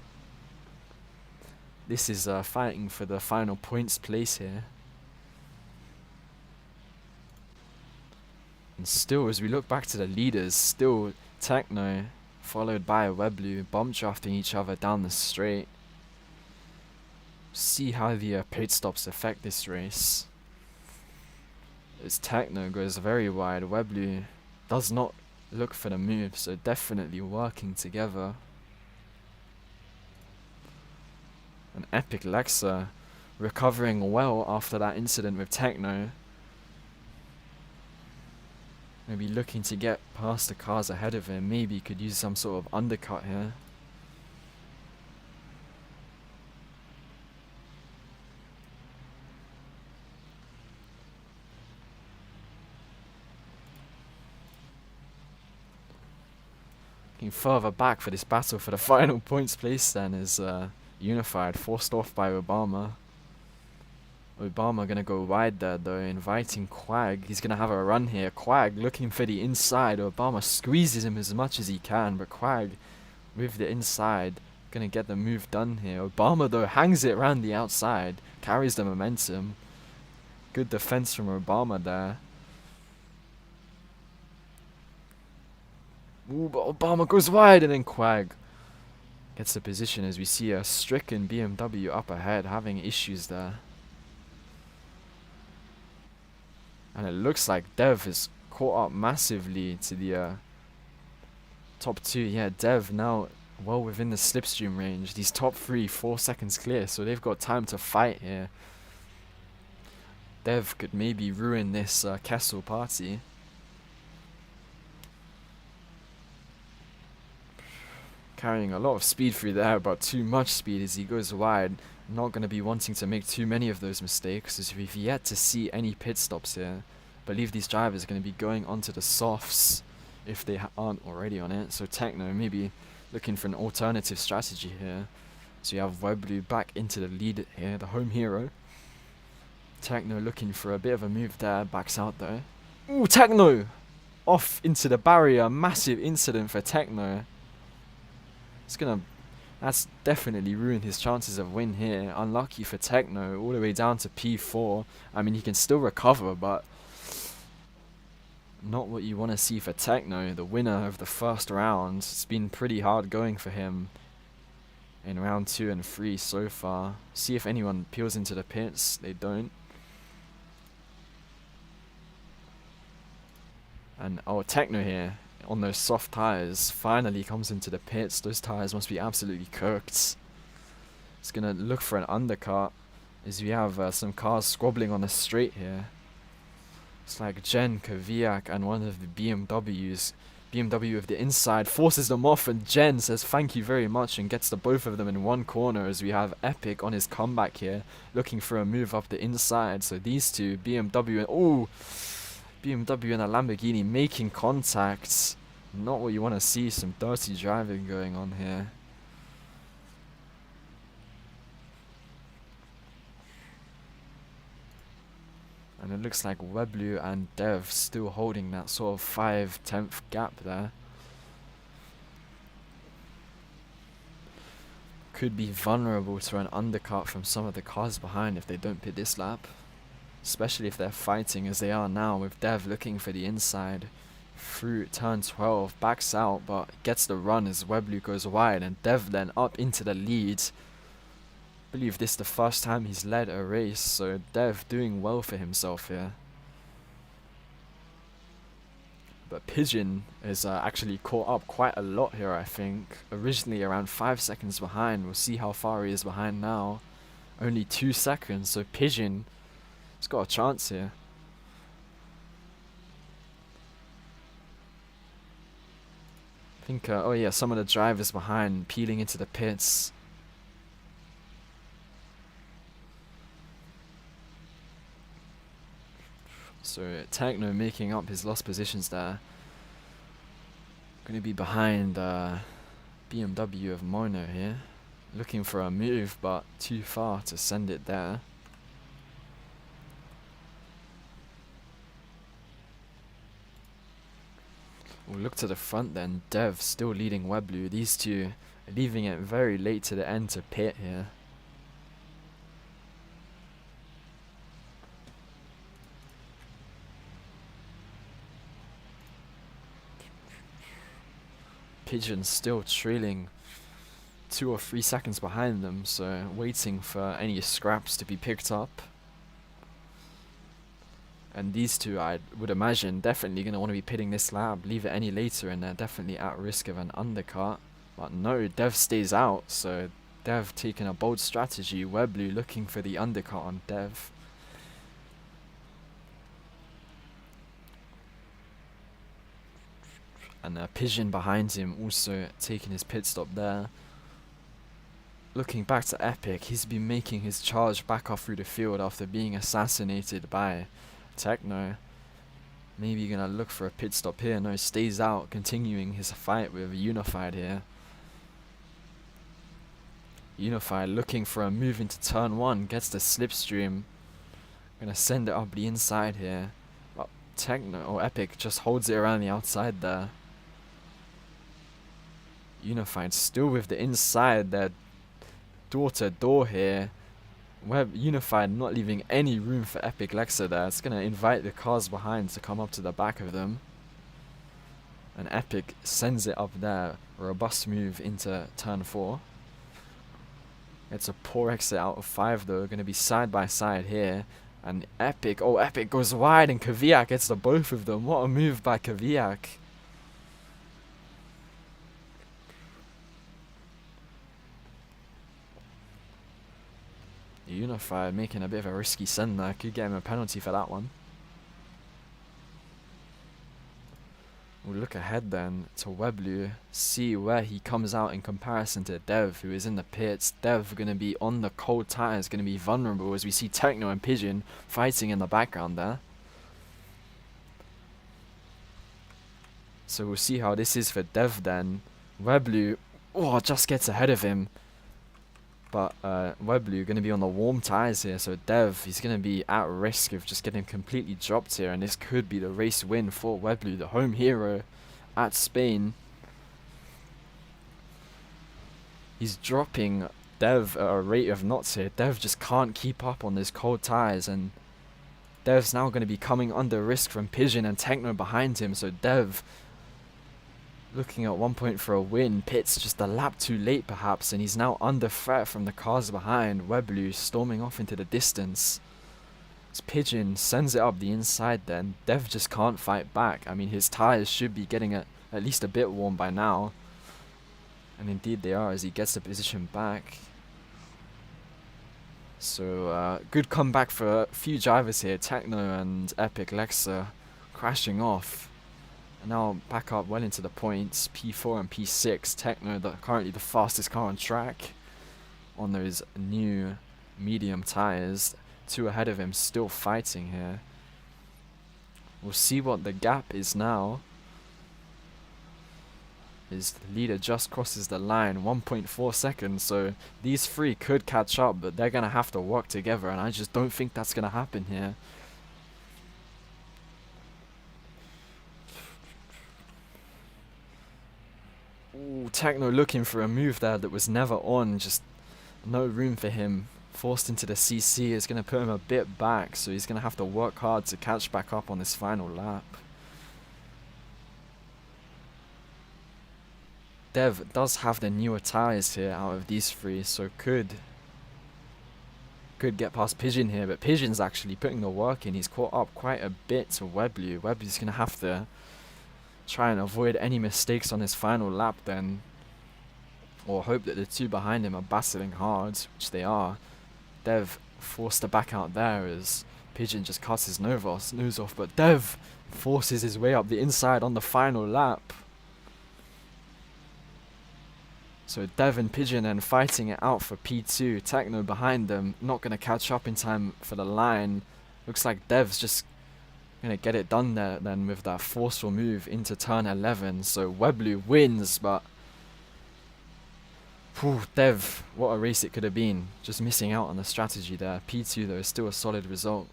This is fighting for the final points place here. And still, as we look back to the leaders, still Techno followed by Weblu, bump drafting each other down the straight. See how the pit stops affect this race. As Techno goes very wide, Weblu does not look for the move, so definitely working together. And Epic Lexa recovering well after that incident with Techno. Maybe looking to get past the cars ahead of him. Maybe could use some sort of undercut here. Looking further back for this battle for the final points place then is Unified, forced off by Obama. Obama gonna go wide there though, inviting Quag. He's gonna have a run here. Quag looking for the inside. Obama squeezes him as much as he can, but Quag with the inside Gonna get the move done here. Obama, though, hangs it around the outside. Carries the momentum. Good defense from Obama there. Ooh, but Obama goes wide, and then Quag gets the position as we see a stricken BMW up ahead having issues there. And it looks like Dev is caught up massively to the top two. Yeah, Dev now well within the slipstream range. These top three 4 seconds clear, so they've got time to fight here. Dev could maybe ruin this Kessel party. Carrying a lot of speed through there, but too much speed as he goes wide. Not going to be wanting to make too many of those mistakes, as we've yet to see any pit stops here. Believe these drivers are going to be going onto the softs if they aren't already on it. So Techno maybe looking for an alternative strategy here. So you have Webblue back into the lead here, the home hero. Techno looking for a bit of a move there, backs out though. Ooh, Techno! Off into the barrier, massive incident for Techno. That's definitely ruined his chances of win here. Unlucky for Techno, all the way down to P4. I mean, he can still recover, but not what you want to see for Techno, the winner of the first round. It's been pretty hard going for him in round 2 and 3 so far. See if anyone peels into the pits. They don't. And oh, Techno here on those soft tires finally comes into the pits. Those tires must be absolutely cooked. It's gonna look for an undercut as we have some cars squabbling on the straight here. It's like Jen, Kvyat, and one of the BMWs. BMW of the inside forces them off, and Jen says thank you very much and gets the both of them in one corner as we have Epic on his comeback here, looking for a move up the inside. So these two, BMW and BMW and a Lamborghini making contact. Not what you want to see, some dirty driving going on here. And it looks like Webblue and Dev still holding that sort of 5/10 gap there. Could be vulnerable to an undercut from some of the cars behind if they don't pit this lap. Especially if they're fighting as they are now, with Dev looking for the inside through turn 12, backs out but gets the run as Webblue goes wide, and Dev then up into the lead. I believe this is the first time he's led a race, so Dev doing well for himself here. But Pigeon is actually caught up quite a lot here, I think. Originally around 5 seconds behind. We'll see how far he is behind now. Only 2 seconds, so Pigeon has got a chance here. I think, oh yeah, some of the drivers behind peeling into the pits. So Techno making up his lost positions there. Going to be behind BMW of Mono here. Looking for a move, but too far to send it there. We'll look to the front then. Dev still leading Webblue. These two leaving it very late to the end to pit here. Pigeon still trailing 2 or 3 seconds behind them, so waiting for any scraps to be picked up. And these two, I would imagine, definitely going to want to be pitting this lap. Leave it any later and they're definitely at risk of an undercut. But no, Dev stays out, so Dev taking a bold strategy. Webblue looking for the undercut on Dev. And Pigeon behind him also taking his pit stop there. Looking back to Epic, he's been making his charge back off through the field after being assassinated by Techno. Maybe gonna look for a pit stop here. No, stays out, continuing his fight with Unified here. Unified looking for a move into turn 1, gets the slipstream. Gonna send it up the inside here. But Techno or Epic just holds it around the outside there. Unified still with the inside. They're door to door here. Unified not leaving any room for Epic Lexa there. It's going to invite the cars behind to come up to the back of them. And Epic sends it up there. Robust move into turn 4. It's a poor exit out of 5 though. Going to be side by side here. And Epic, oh, Epic goes wide and Kvyat gets the both of them. What a move by Kvyat. Unified making a bit of a risky send there. Could get him a penalty for that one. We'll look ahead then to Weblu, see where he comes out in comparison to Dev, who is in the pits. Dev going to be on the cold tires, going to be vulnerable as we see Techno and Pigeon fighting in the background there. So we'll see how this is for Dev then. Weblu, oh, just gets ahead of him. But Weblu going to be on the warm tires here, so Dev, he's going to be at risk of just getting completely dropped here, and this could be the race win for Weblu, the home hero at Spain. He's dropping Dev at a rate of knots here. Dev just can't keep up on these cold tires, and Dev's now going to be coming under risk from Pigeon and Techno behind him, so Dev looking at 1 point for a win. Pits just a lap too late perhaps, and he's now under threat from the cars behind. Weblu storming off into the distance. As Pigeon sends it up the inside then. Dev just can't fight back. I mean, his tyres should be getting at least a bit warm by now. And indeed they are as he gets the position back. So good comeback for a few drivers here. Techno and Epic Lexa crashing off. And now back up well into the points. P4 and P6. Techno, currently the fastest car on track on those new medium tyres. 2 ahead of him, still fighting here. We'll see what the gap is now. His leader just crosses the line, 1.4 seconds. So these 3 could catch up, but they're going to have to work together. And I just don't think that's going to happen here. Ooh, Techno looking for a move there that was never on. Just no room for him. Forced into the CC is going to put him a bit back. So he's going to have to work hard to catch back up on this final lap. Dev does have the newer tyres here out of these 3. So could get past Pigeon here. But Pigeon's actually putting the work in. He's caught up quite a bit to Weblu. Weblu's going to have to try and avoid any mistakes on his final lap then, or hope that the 2 behind him are battling hard, which they are. Dev forced to back out there as Pigeon just cuts his nose off, but Dev forces his way up the inside on the final lap. So Dev and Pigeon then fighting it out for P2. Techno behind them, not going to catch up in time for the line. Looks like Dev's just going to get it done there then with that forceful move into turn 11. So Weblu wins, but Dev, what a race it could have been. Just missing out on the strategy there. P2 though is still a solid result.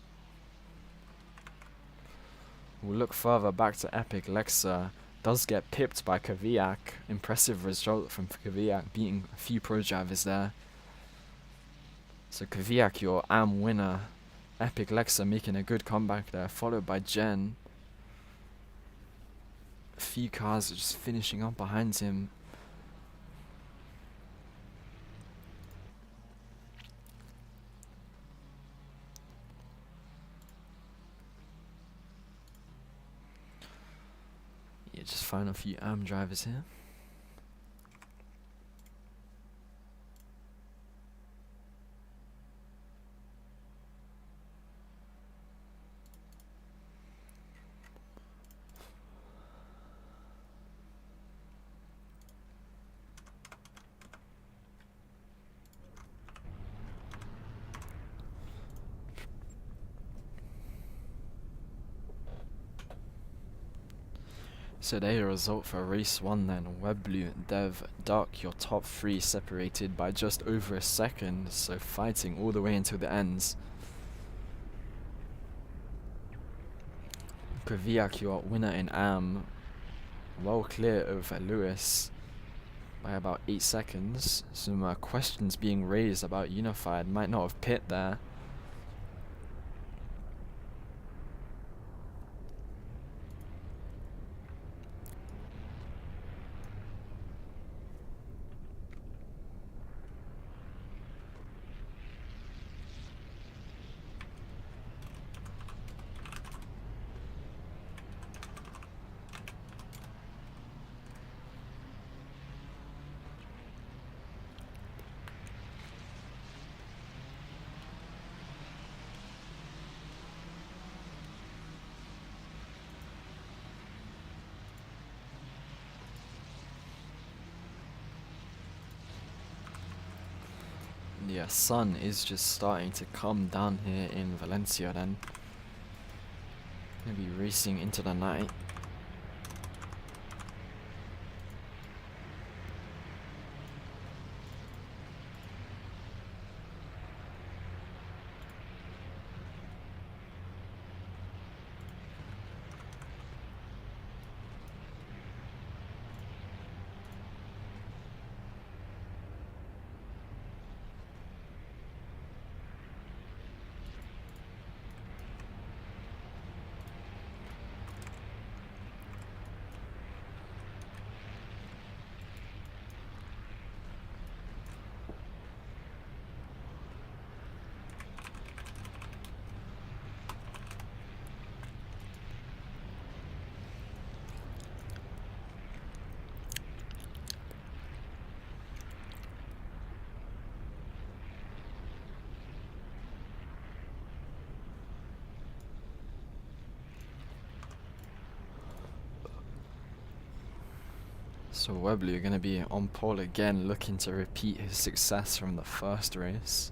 We'll look further back to Epic Lexa. Does get pipped by Kvyat. Impressive result from Kvyat, beating a few pro drivers there. So Kvyat, your AM winner. Epic Lexa making a good comeback there, followed by Jen. A few cars are just finishing up behind him. Yeah, just find a few AM drivers here. So there your result for race 1 then. Weblu, Dev, Duck, your top 3 separated by just over a second, so fighting all the way until the ends. Kvyat, your winner in AM, well clear over Lewis. by about 8 seconds. Some questions being raised about Unified. Might not have pit there. Yeah, sun is just starting to come down here in Valencia then. Gonna be racing into the night. So Webley are going to be on pole again, looking to repeat his success from the first race.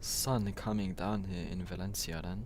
Sun coming down here in Valencia then.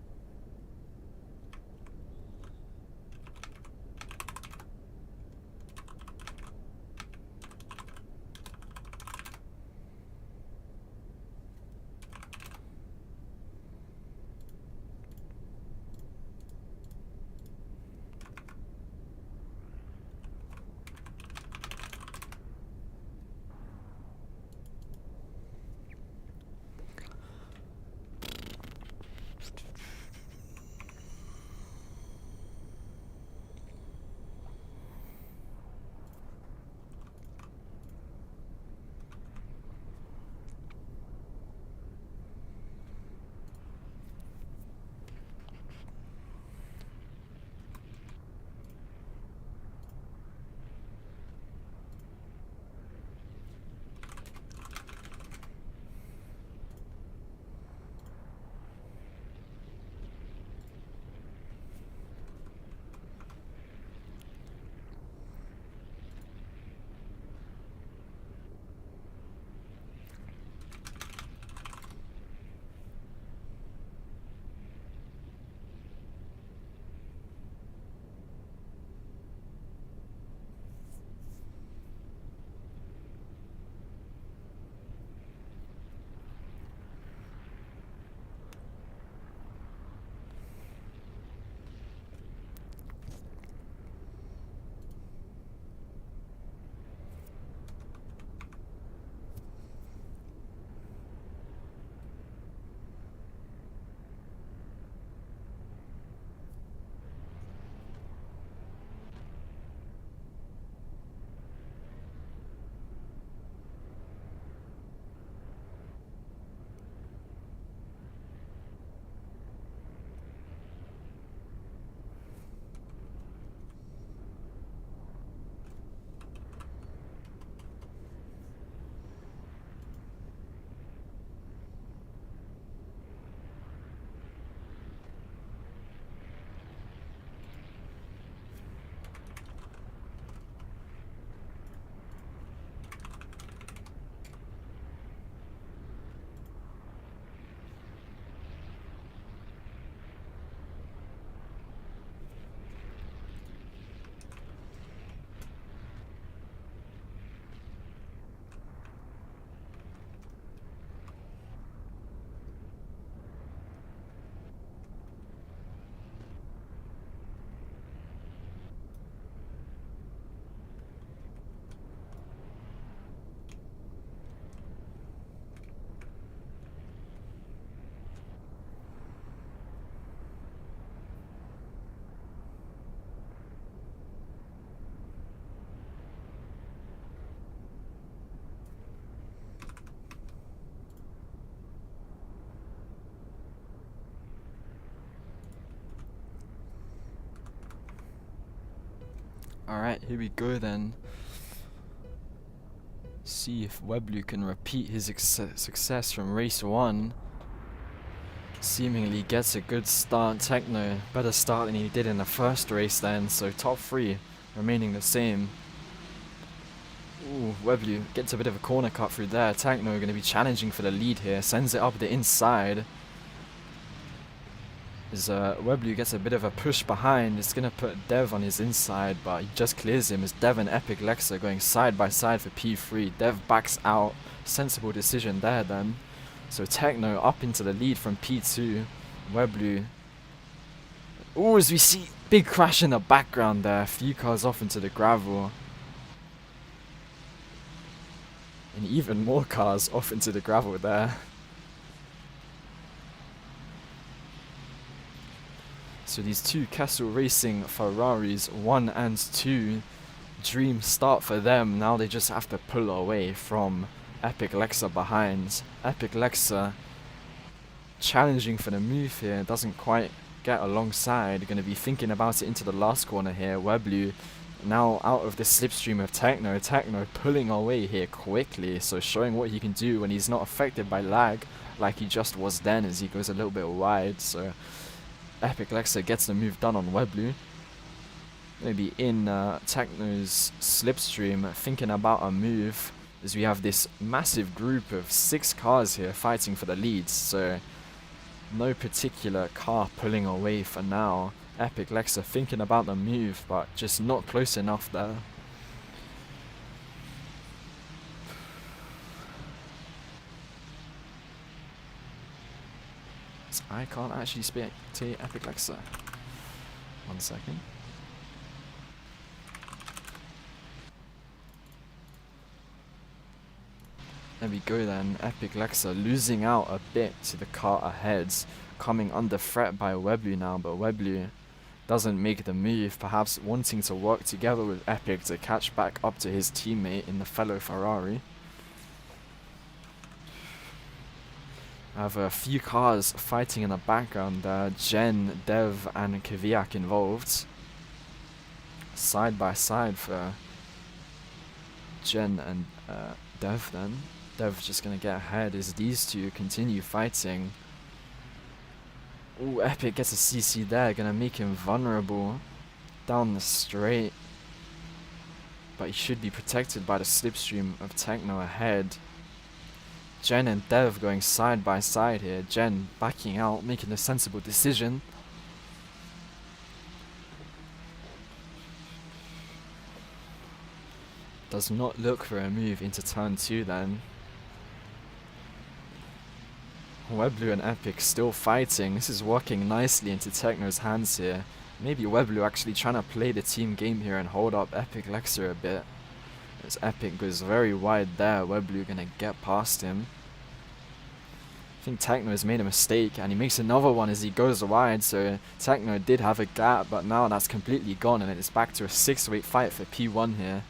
Alright, here we go then. See if Weblu can repeat his success from race 1. Seemingly gets a good start. Techno, better start than he did in the first race then, so top 3 remaining the same. Ooh, Weblu gets a bit of a corner cut through there. Techno going to be challenging for the lead here, sends it up the inside. As Weblu gets a bit of a push behind, it's going to put Dev on his inside, but he just clears him as Dev and Epic Lexa going side by side for P3. Dev backs out, sensible decision there then. So Techno up into the lead from P2. Weblu. Ooh, as we see big crash in the background there, a few cars off into the gravel. And even more cars off into the gravel there. So these two Castle Racing Ferraris, 1 and 2, dream start for them. Now they just have to pull away from Epic Lexa behind. Epic Lexa challenging for the move here, doesn't quite get alongside. Going to be thinking about it into the last corner here. Weblu now out of the slipstream of Techno. Techno pulling away here quickly, so showing what he can do when he's not affected by lag like he just was then, as he goes a little bit wide. So Epic Lexa gets the move done on Weblu. Maybe in Techno's slipstream, thinking about a move, as we have this massive group of 6 cars here fighting for the leads. So no particular car pulling away for now. Epic Lexa thinking about the move, but just not close enough there. I can't actually speak to Epic Lexa. 1 second. There we go then. Epic Lexa losing out a bit to the car ahead, coming under threat by Weblu now, but Weblu doesn't make the move, perhaps wanting to work together with Epic to catch back up to his teammate in the fellow Ferrari. I have a few cars fighting in the background there. Jen, Dev and Kvyat involved. Side by side for Jen and Dev then. Dev just going to get ahead as these two continue fighting. Ooh, Epic gets a CC there, going to make him vulnerable down the straight. But he should be protected by the slipstream of Techno ahead. Jen and Dev going side by side here. Jen backing out, making a sensible decision. Does not look for a move into turn 2 then. Weblu and Epic still fighting. This is working nicely into Techno's hands here. Maybe Weblu actually trying to play the team game here and hold up Epic Lexa a bit. As Epic goes very wide there, Weblu gonna get past him. I think Techno has made a mistake, and he makes another one as he goes wide, so Techno did have a gap, but now that's completely gone, and it's back to a 6-way fight for P1 here.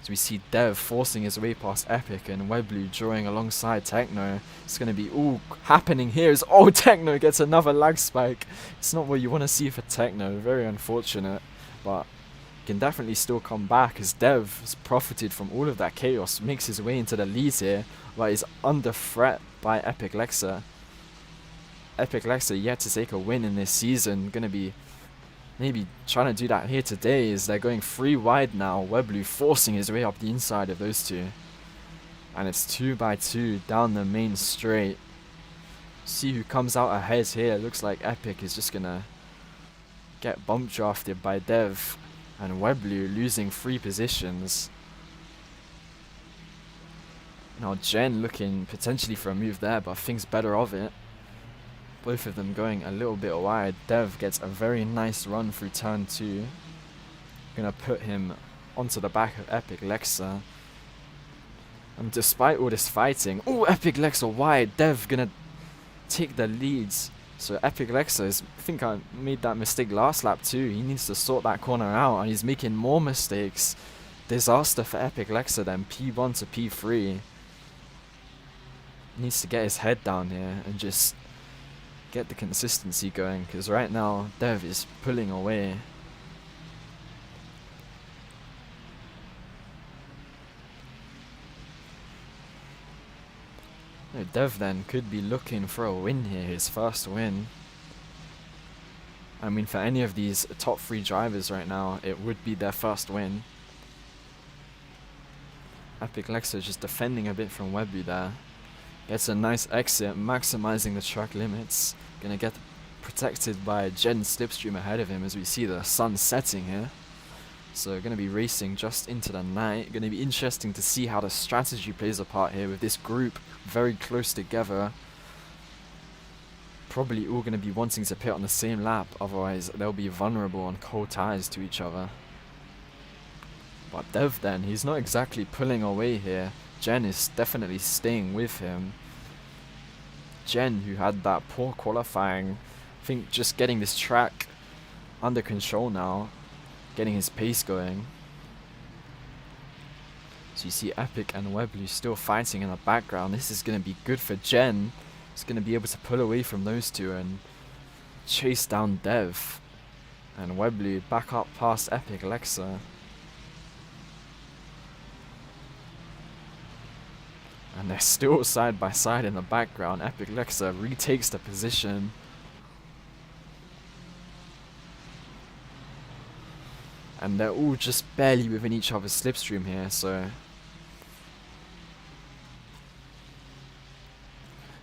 So we see Dev forcing his way past Epic, and Weblu drawing alongside Techno. It's going to be all happening here as, oh, Techno gets another lag spike. It's not what you want to see for Techno, very unfortunate, but can definitely still come back as Dev has profited from all of that chaos, makes his way into the lead here, but is under threat by Epic Lexa. Epic Lexa yet to take a win in this season, going to be maybe trying to do that here today as they're going 3 wide now. Weblu forcing his way up the inside of those two. And it's 2 by 2 down the main straight. See who comes out ahead here. Looks like Epic is just going to get bump drafted by Dev. And Weblu losing 3 positions. Now Jen looking potentially for a move there, but thinks better of it. Both of them going a little bit wide. Dev gets a very nice run through turn 2. Gonna put him onto the back of Epic Lexa. And despite all this fighting, oh, Epic Lexa wide. Dev gonna take the leads. So Epic Lexa is, I think I made that mistake last lap too. He needs to sort that corner out, and he's making more mistakes. Disaster for Epic Lexa then, P1 to P3. He needs to get his head down here and just get the consistency going, because right now Dev is pulling away. No, Dev then could be looking for a win here, his first win. I mean, for any of these top 3 drivers right now, it would be their first win. Epic Lexa just defending a bit from Webby there. Gets a nice exit, maximizing the track limits. Gonna get protected by Jen Slipstream ahead of him as we see the sun setting here. So gonna be racing just into the night. Gonna be interesting to see how the strategy plays a part here with this group very close together. Probably all gonna be wanting to pit on the same lap, otherwise they'll be vulnerable on cold tires to each other. But Dev then, he's not exactly pulling away here. Jen is definitely staying with him. Jen, who had that poor qualifying, I think just getting this track under control now, getting his pace going. So you see Epic and Webblue still fighting in the background. This is going to be good for Jen. He's going to be able to pull away from those two and chase down Dev. And Webblue back up past Epic Lexa. And they're still side by side in the background. Epic Lexa retakes the position. And they're all just barely within each other's slipstream here, so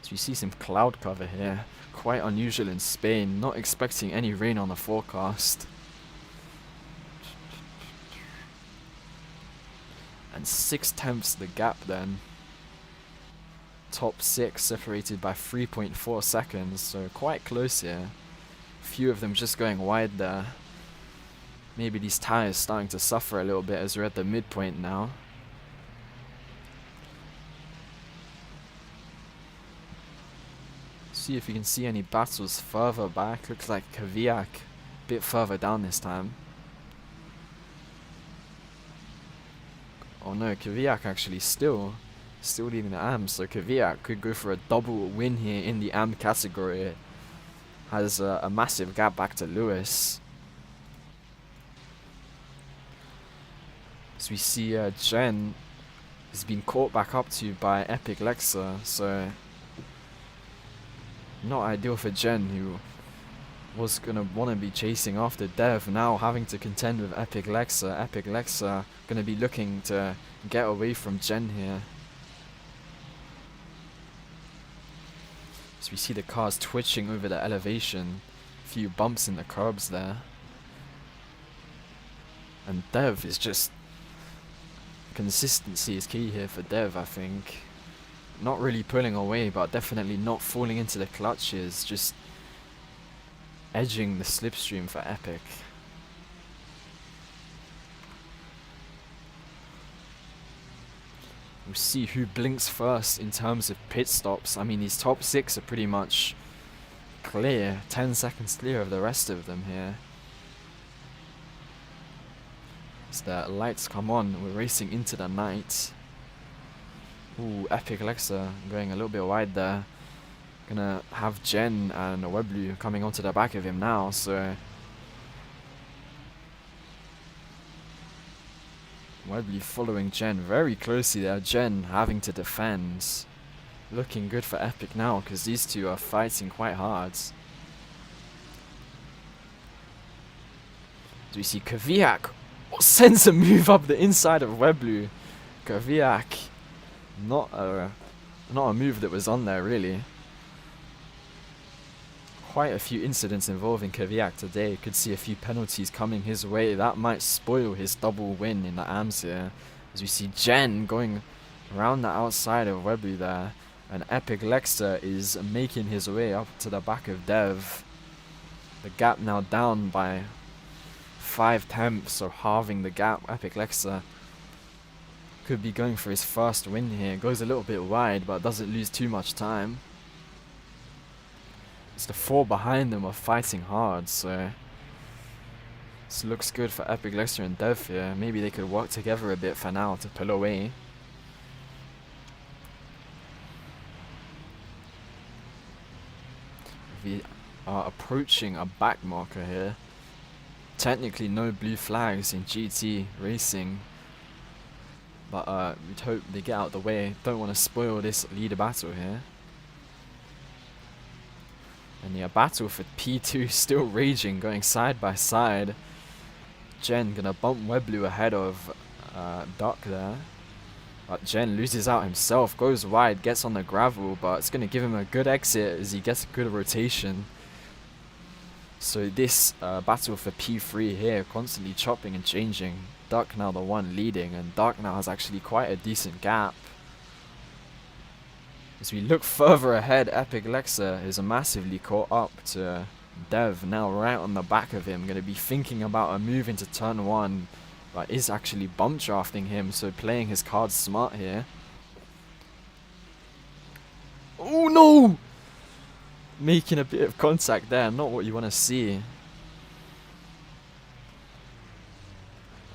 you see some cloud cover here. Quite unusual in Spain. Not expecting any rain on the forecast. And 6/10 the gap then. Top 6 separated by 3.4 seconds, so quite close here. Few of them just going wide there. Maybe these tires starting to suffer a little bit as we're at the midpoint now. See if you can see any battles further back. Looks like Kvyat a bit further down this time. Oh no, Kvyat actually still leading the AM, so Kvyat could go for a double win here in the AM category. Has a massive gap back to Lewis. So we see Jen has been caught back up to by Epic Lexa, so not ideal for Jen, who was gonna wanna be chasing after Dev, now having to contend with Epic Lexa. Epic Lexa gonna be looking to get away from Jen here. So we see the cars twitching over the elevation, a few bumps in the curbs there. And Dev is just, consistency is key here for Dev, I think. Not really pulling away, but definitely not falling into the clutches, just edging the slipstream for Epic. We'll see who blinks first in terms of pit stops. I mean, these top 6 are pretty much clear, 10 seconds clear of the rest of them here. As the lights come on, we're racing into the night. Ooh, Epic Lexa going a little bit wide there. Gonna have Jen and Webblue coming onto the back of him now, so Webblue following Jen very closely there. Jen having to defend. Looking good for Epic now, because these two are fighting quite hard. Do we see Kvyat sends a move up the inside of Webblue? Kvyat, not a move that was on there really. Quite a few incidents involving Kvyat today. Could see a few penalties coming his way. That might spoil his double win in the AMS here. As we see Jen going around the outside of Webblue there. And Epic Lexa is making his way up to the back of Dev. The gap now down by 5/10, so halving the gap. Epic Lexa could be going for his first win here. Goes a little bit wide, but doesn't lose too much time. It's the 4 behind them are fighting hard, so this looks good for Epic Lexa and Dev here. Maybe they could work together a bit for now to pull away. We are approaching a back marker here. Technically no blue flags in GT racing. But we'd hope they get out the way. Don't want to spoil this leader battle here. And yeah, battle for P2 still raging, going side by side. Jen gonna bump Weblu ahead of Duck there. But Jen loses out himself, goes wide, gets on the gravel, but it's gonna give him a good exit as he gets a good rotation. So this battle for P3 here, constantly chopping and changing. Duck now the one leading, and Duck now has actually quite a decent gap. As we look further ahead, Epic Lexa is massively caught up to Dev, now right on the back of him. Going to be thinking about a move into turn 1, but is actually bump drafting him, so playing his cards smart here. Oh no! Making a bit of contact there, not what you want to see.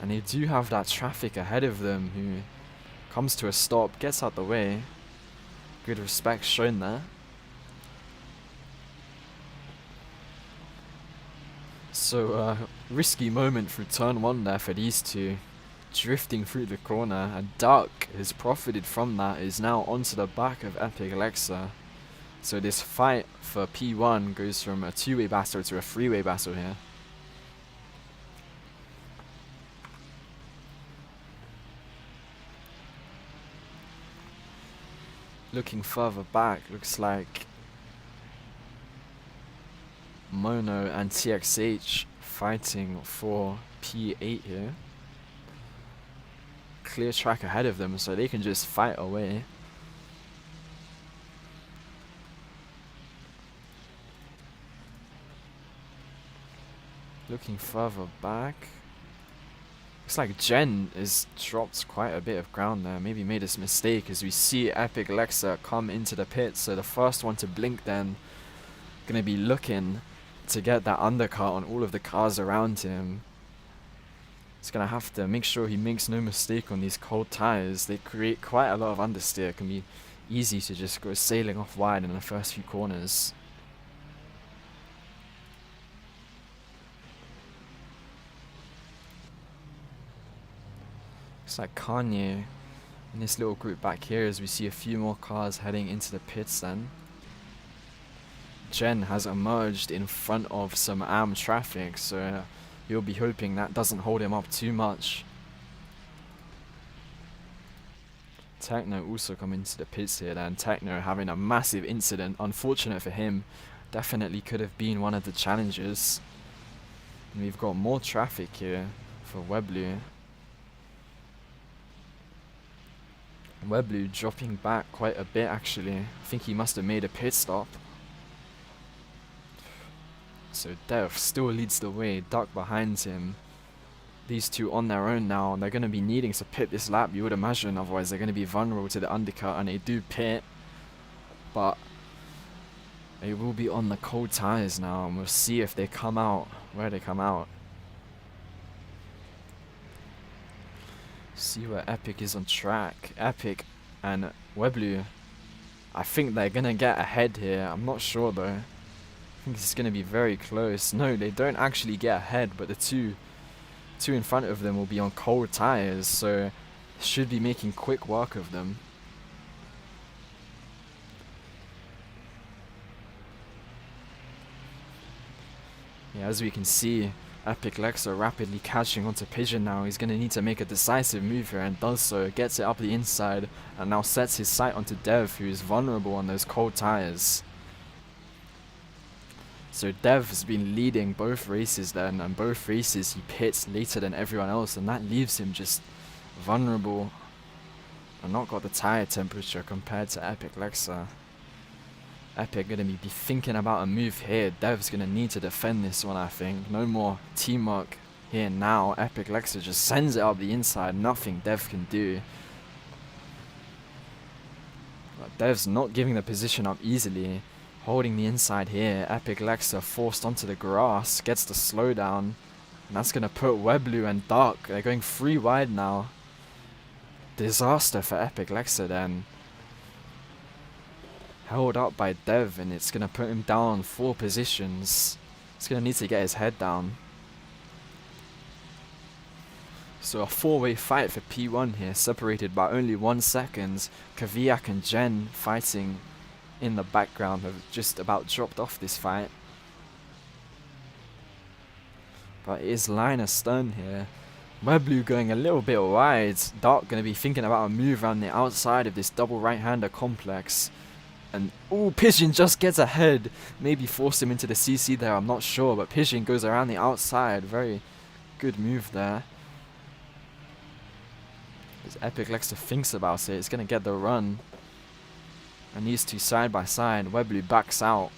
And they do have that traffic ahead of them who comes to a stop, gets out the way. Good respect shown there. So risky moment through turn 1 there for these two. Drifting through the corner, and Duck has profited from that, is now onto the back of Epic Lexa. So this fight for P1 goes from a 2-way battle to a 3-way battle here. Looking further back, looks like Mono and TXH fighting for P8 here. Clear track ahead of them, so they can just fight away. Looking further back, looks like Jen has dropped quite a bit of ground there. Maybe made this mistake as we see Epic Lexa come into the pit. So the first one to blink then gonna be looking to get that undercut on all of the cars around him. He's gonna have to make sure he makes no mistake on these cold tires. They create quite a lot of understeer. It can be easy to just go sailing off wide in the first few corners. Looks like Kanye in this little group back here as we see a few more cars heading into the pits then. Jen has emerged in front of some AM traffic, so he'll be hoping that doesn't hold him up too much. Techno also come into the pits here then. Techno having a massive incident. Unfortunate for him. Definitely could have been one of the challengers. And we've got more traffic here for Weblu. Weblu dropping back quite a bit actually. I think he must have made a pit stop. So Dev still leads the way, Duck behind him. These two on their own now, and they're going to be needing to pit this lap, you would imagine, otherwise they're going to be vulnerable to the undercut, and they do pit. But they will be on the cold tires now, and we'll see if they come out, where they come out. See where Epic is on track. Epic and Weblu, I think they're going to get ahead here. I'm not sure though. I think it's going to be very close. No, they don't actually get ahead, but the two in front of them will be on cold tires, so should be making quick work of them. Yeah, as we can see, Epic Lexa rapidly catching onto Pigeon now. He's going to need to make a decisive move here, and does so. Gets it up the inside and now sets his sight onto Dev, who is vulnerable on those cold tires. So Dev has been leading both races then, and both races he pits later than everyone else, and that leaves him just vulnerable and not got the tire temperature compared to Epic Lexa. Epic gonna be thinking about a move here. Dev's gonna need to defend this one, I think. No more teamwork here now. Epic Lexa just sends it up the inside. Nothing Dev can do. But Dev's not giving the position up easily. Holding the inside here. Epic Lexa forced onto the grass. Gets the slowdown. And that's gonna put Weblu and Dark. They're going 3 wide now. Disaster for Epic Lexa then. Held up by Dev, and it's going to put him down 4 positions. He's going to need to get his head down. So a four-way fight for P1 here, separated by only 1 second. Kvyat and Jen fighting in the background have just about dropped off this fight. But it is line astern here. Webblue going a little bit wide. Dark going to be thinking about a move around the outside of this double right-hander complex. And, ooh, Pigeon just gets ahead. Maybe force him into the CC there, I'm not sure. But Pigeon goes around the outside. Very good move there. As Epic Lexer thinks about it, it's going to get the run. And these two side by side. Webblue backs out.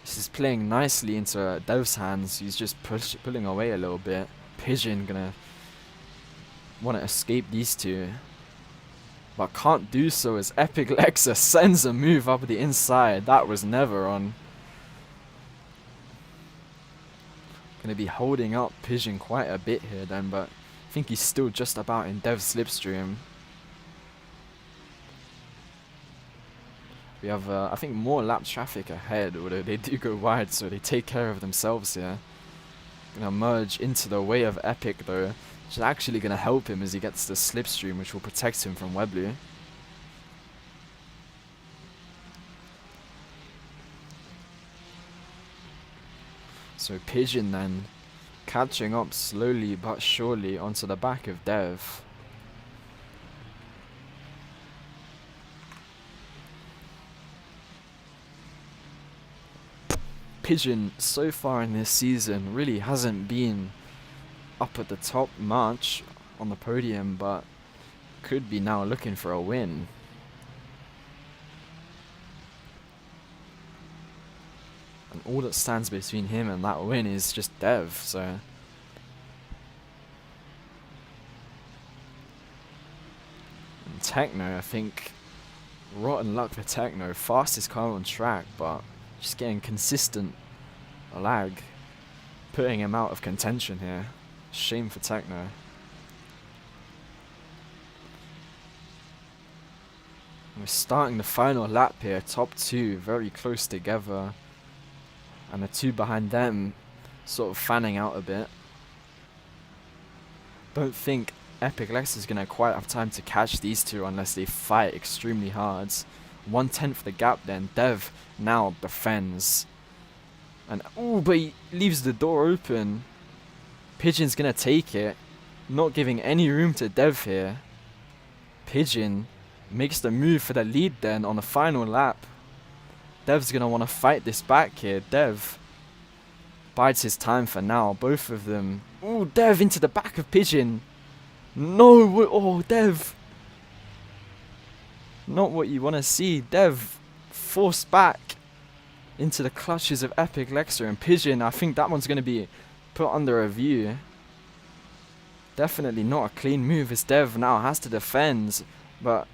This is playing nicely into Dev's hands. He's just pulling away a little bit. Pigeon going to want to escape these two. But can't do so as Epic Lexer sends a move up the inside. That was never on. Going to be holding up Pigeon quite a bit here then, but I think he's still just about in Dev's slipstream. We have, I think, more lap traffic ahead, although they do go wide, so they take care of themselves here. Gonna merge into the way of Epic though, which is actually gonna help him as he gets the slipstream, which will protect him from Webblue. So Pigeon then catching up slowly but surely onto the back of Dev. Pigeon so far in this season really hasn't been up at the top much on the podium, but could be now looking for a win. And all that stands between him and that win is just Dev, so. And Techno, I think, rotten luck for Techno. Fastest car on track, but just getting consistent lag, putting him out of contention here. Shame for Techno. We're starting the final lap here, top two very close together, and the two behind them sort of fanning out a bit. Don't think Epic Lex is going to quite have time to catch these two unless they fight extremely hard. 1/10 the gap then. Dev now defends. And ooh, but he leaves the door open. Pigeon's gonna take it. Not giving any room to Dev here. Pigeon makes the move for the lead then on the final lap. Dev's gonna want to fight this back here. Dev bides his time for now. Both of them. Ooh, Dev into the back of Pigeon. No, oh, Dev. Not what you want to see. Dev forced back into the clutches of Epic Lexer, and Pigeon, I think that one's going to be put under review. Definitely not a clean move as Dev now has to defend, but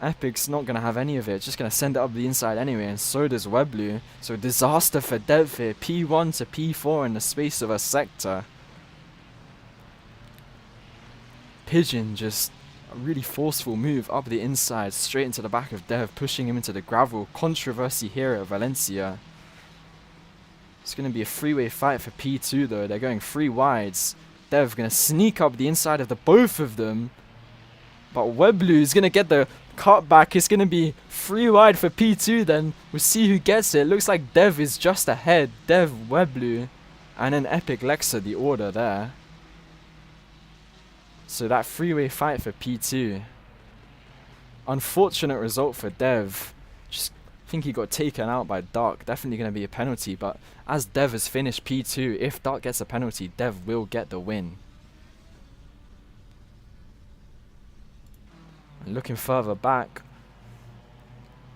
Epic's not going to have any of it. Just going to send it up the inside anyway, and so does Webblue. So disaster for Dev here. P1 to P4 in the space of a sector. Pigeon just a really forceful move up the inside, straight into the back of Dev, pushing him into the gravel. Controversy here at Valencia. It's going to be a three-way fight for P2 though. They're going three wides. Dev going to sneak up the inside of the both of them. But Webblue is going to get the cutback. It's going to be three wide for P2 then. We'll see who gets it. Looks like Dev is just ahead. Dev, Webblue, and then Epic Lexa the order there. So that three-way fight for P2. Unfortunate result for Dev. Just think he got taken out by Dark. Definitely going to be a penalty, but as Dev has finished P2, if Dark gets a penalty, Dev will get the win. And looking further back,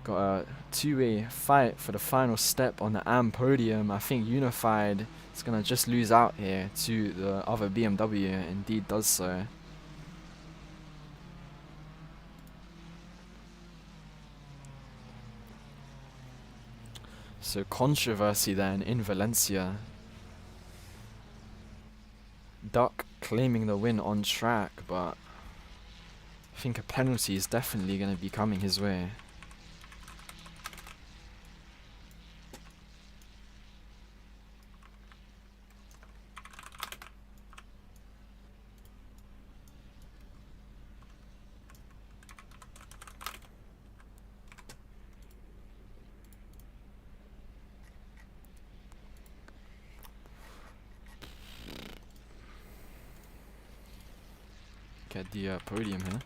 got a two-way fight for the final step on the AM podium. I think Unified is going to just lose out here to the other BMW. Indeed does so. So controversy then in Valencia. Duck claiming the win on track, but I think a penalty is definitely going to be coming his way. get the podium here.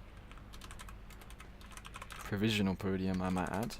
Provisional podium, I might add.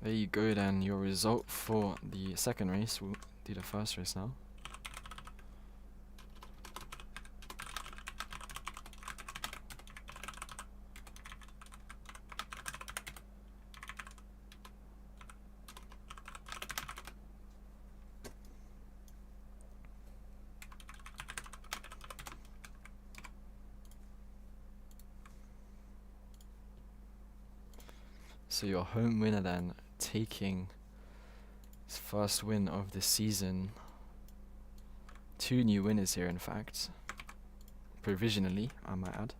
There you go then, your result for the second race. We'll do the first race now. So your home winner then, taking his first win of the season. 2 new winners here in fact. Provisionally, I might add.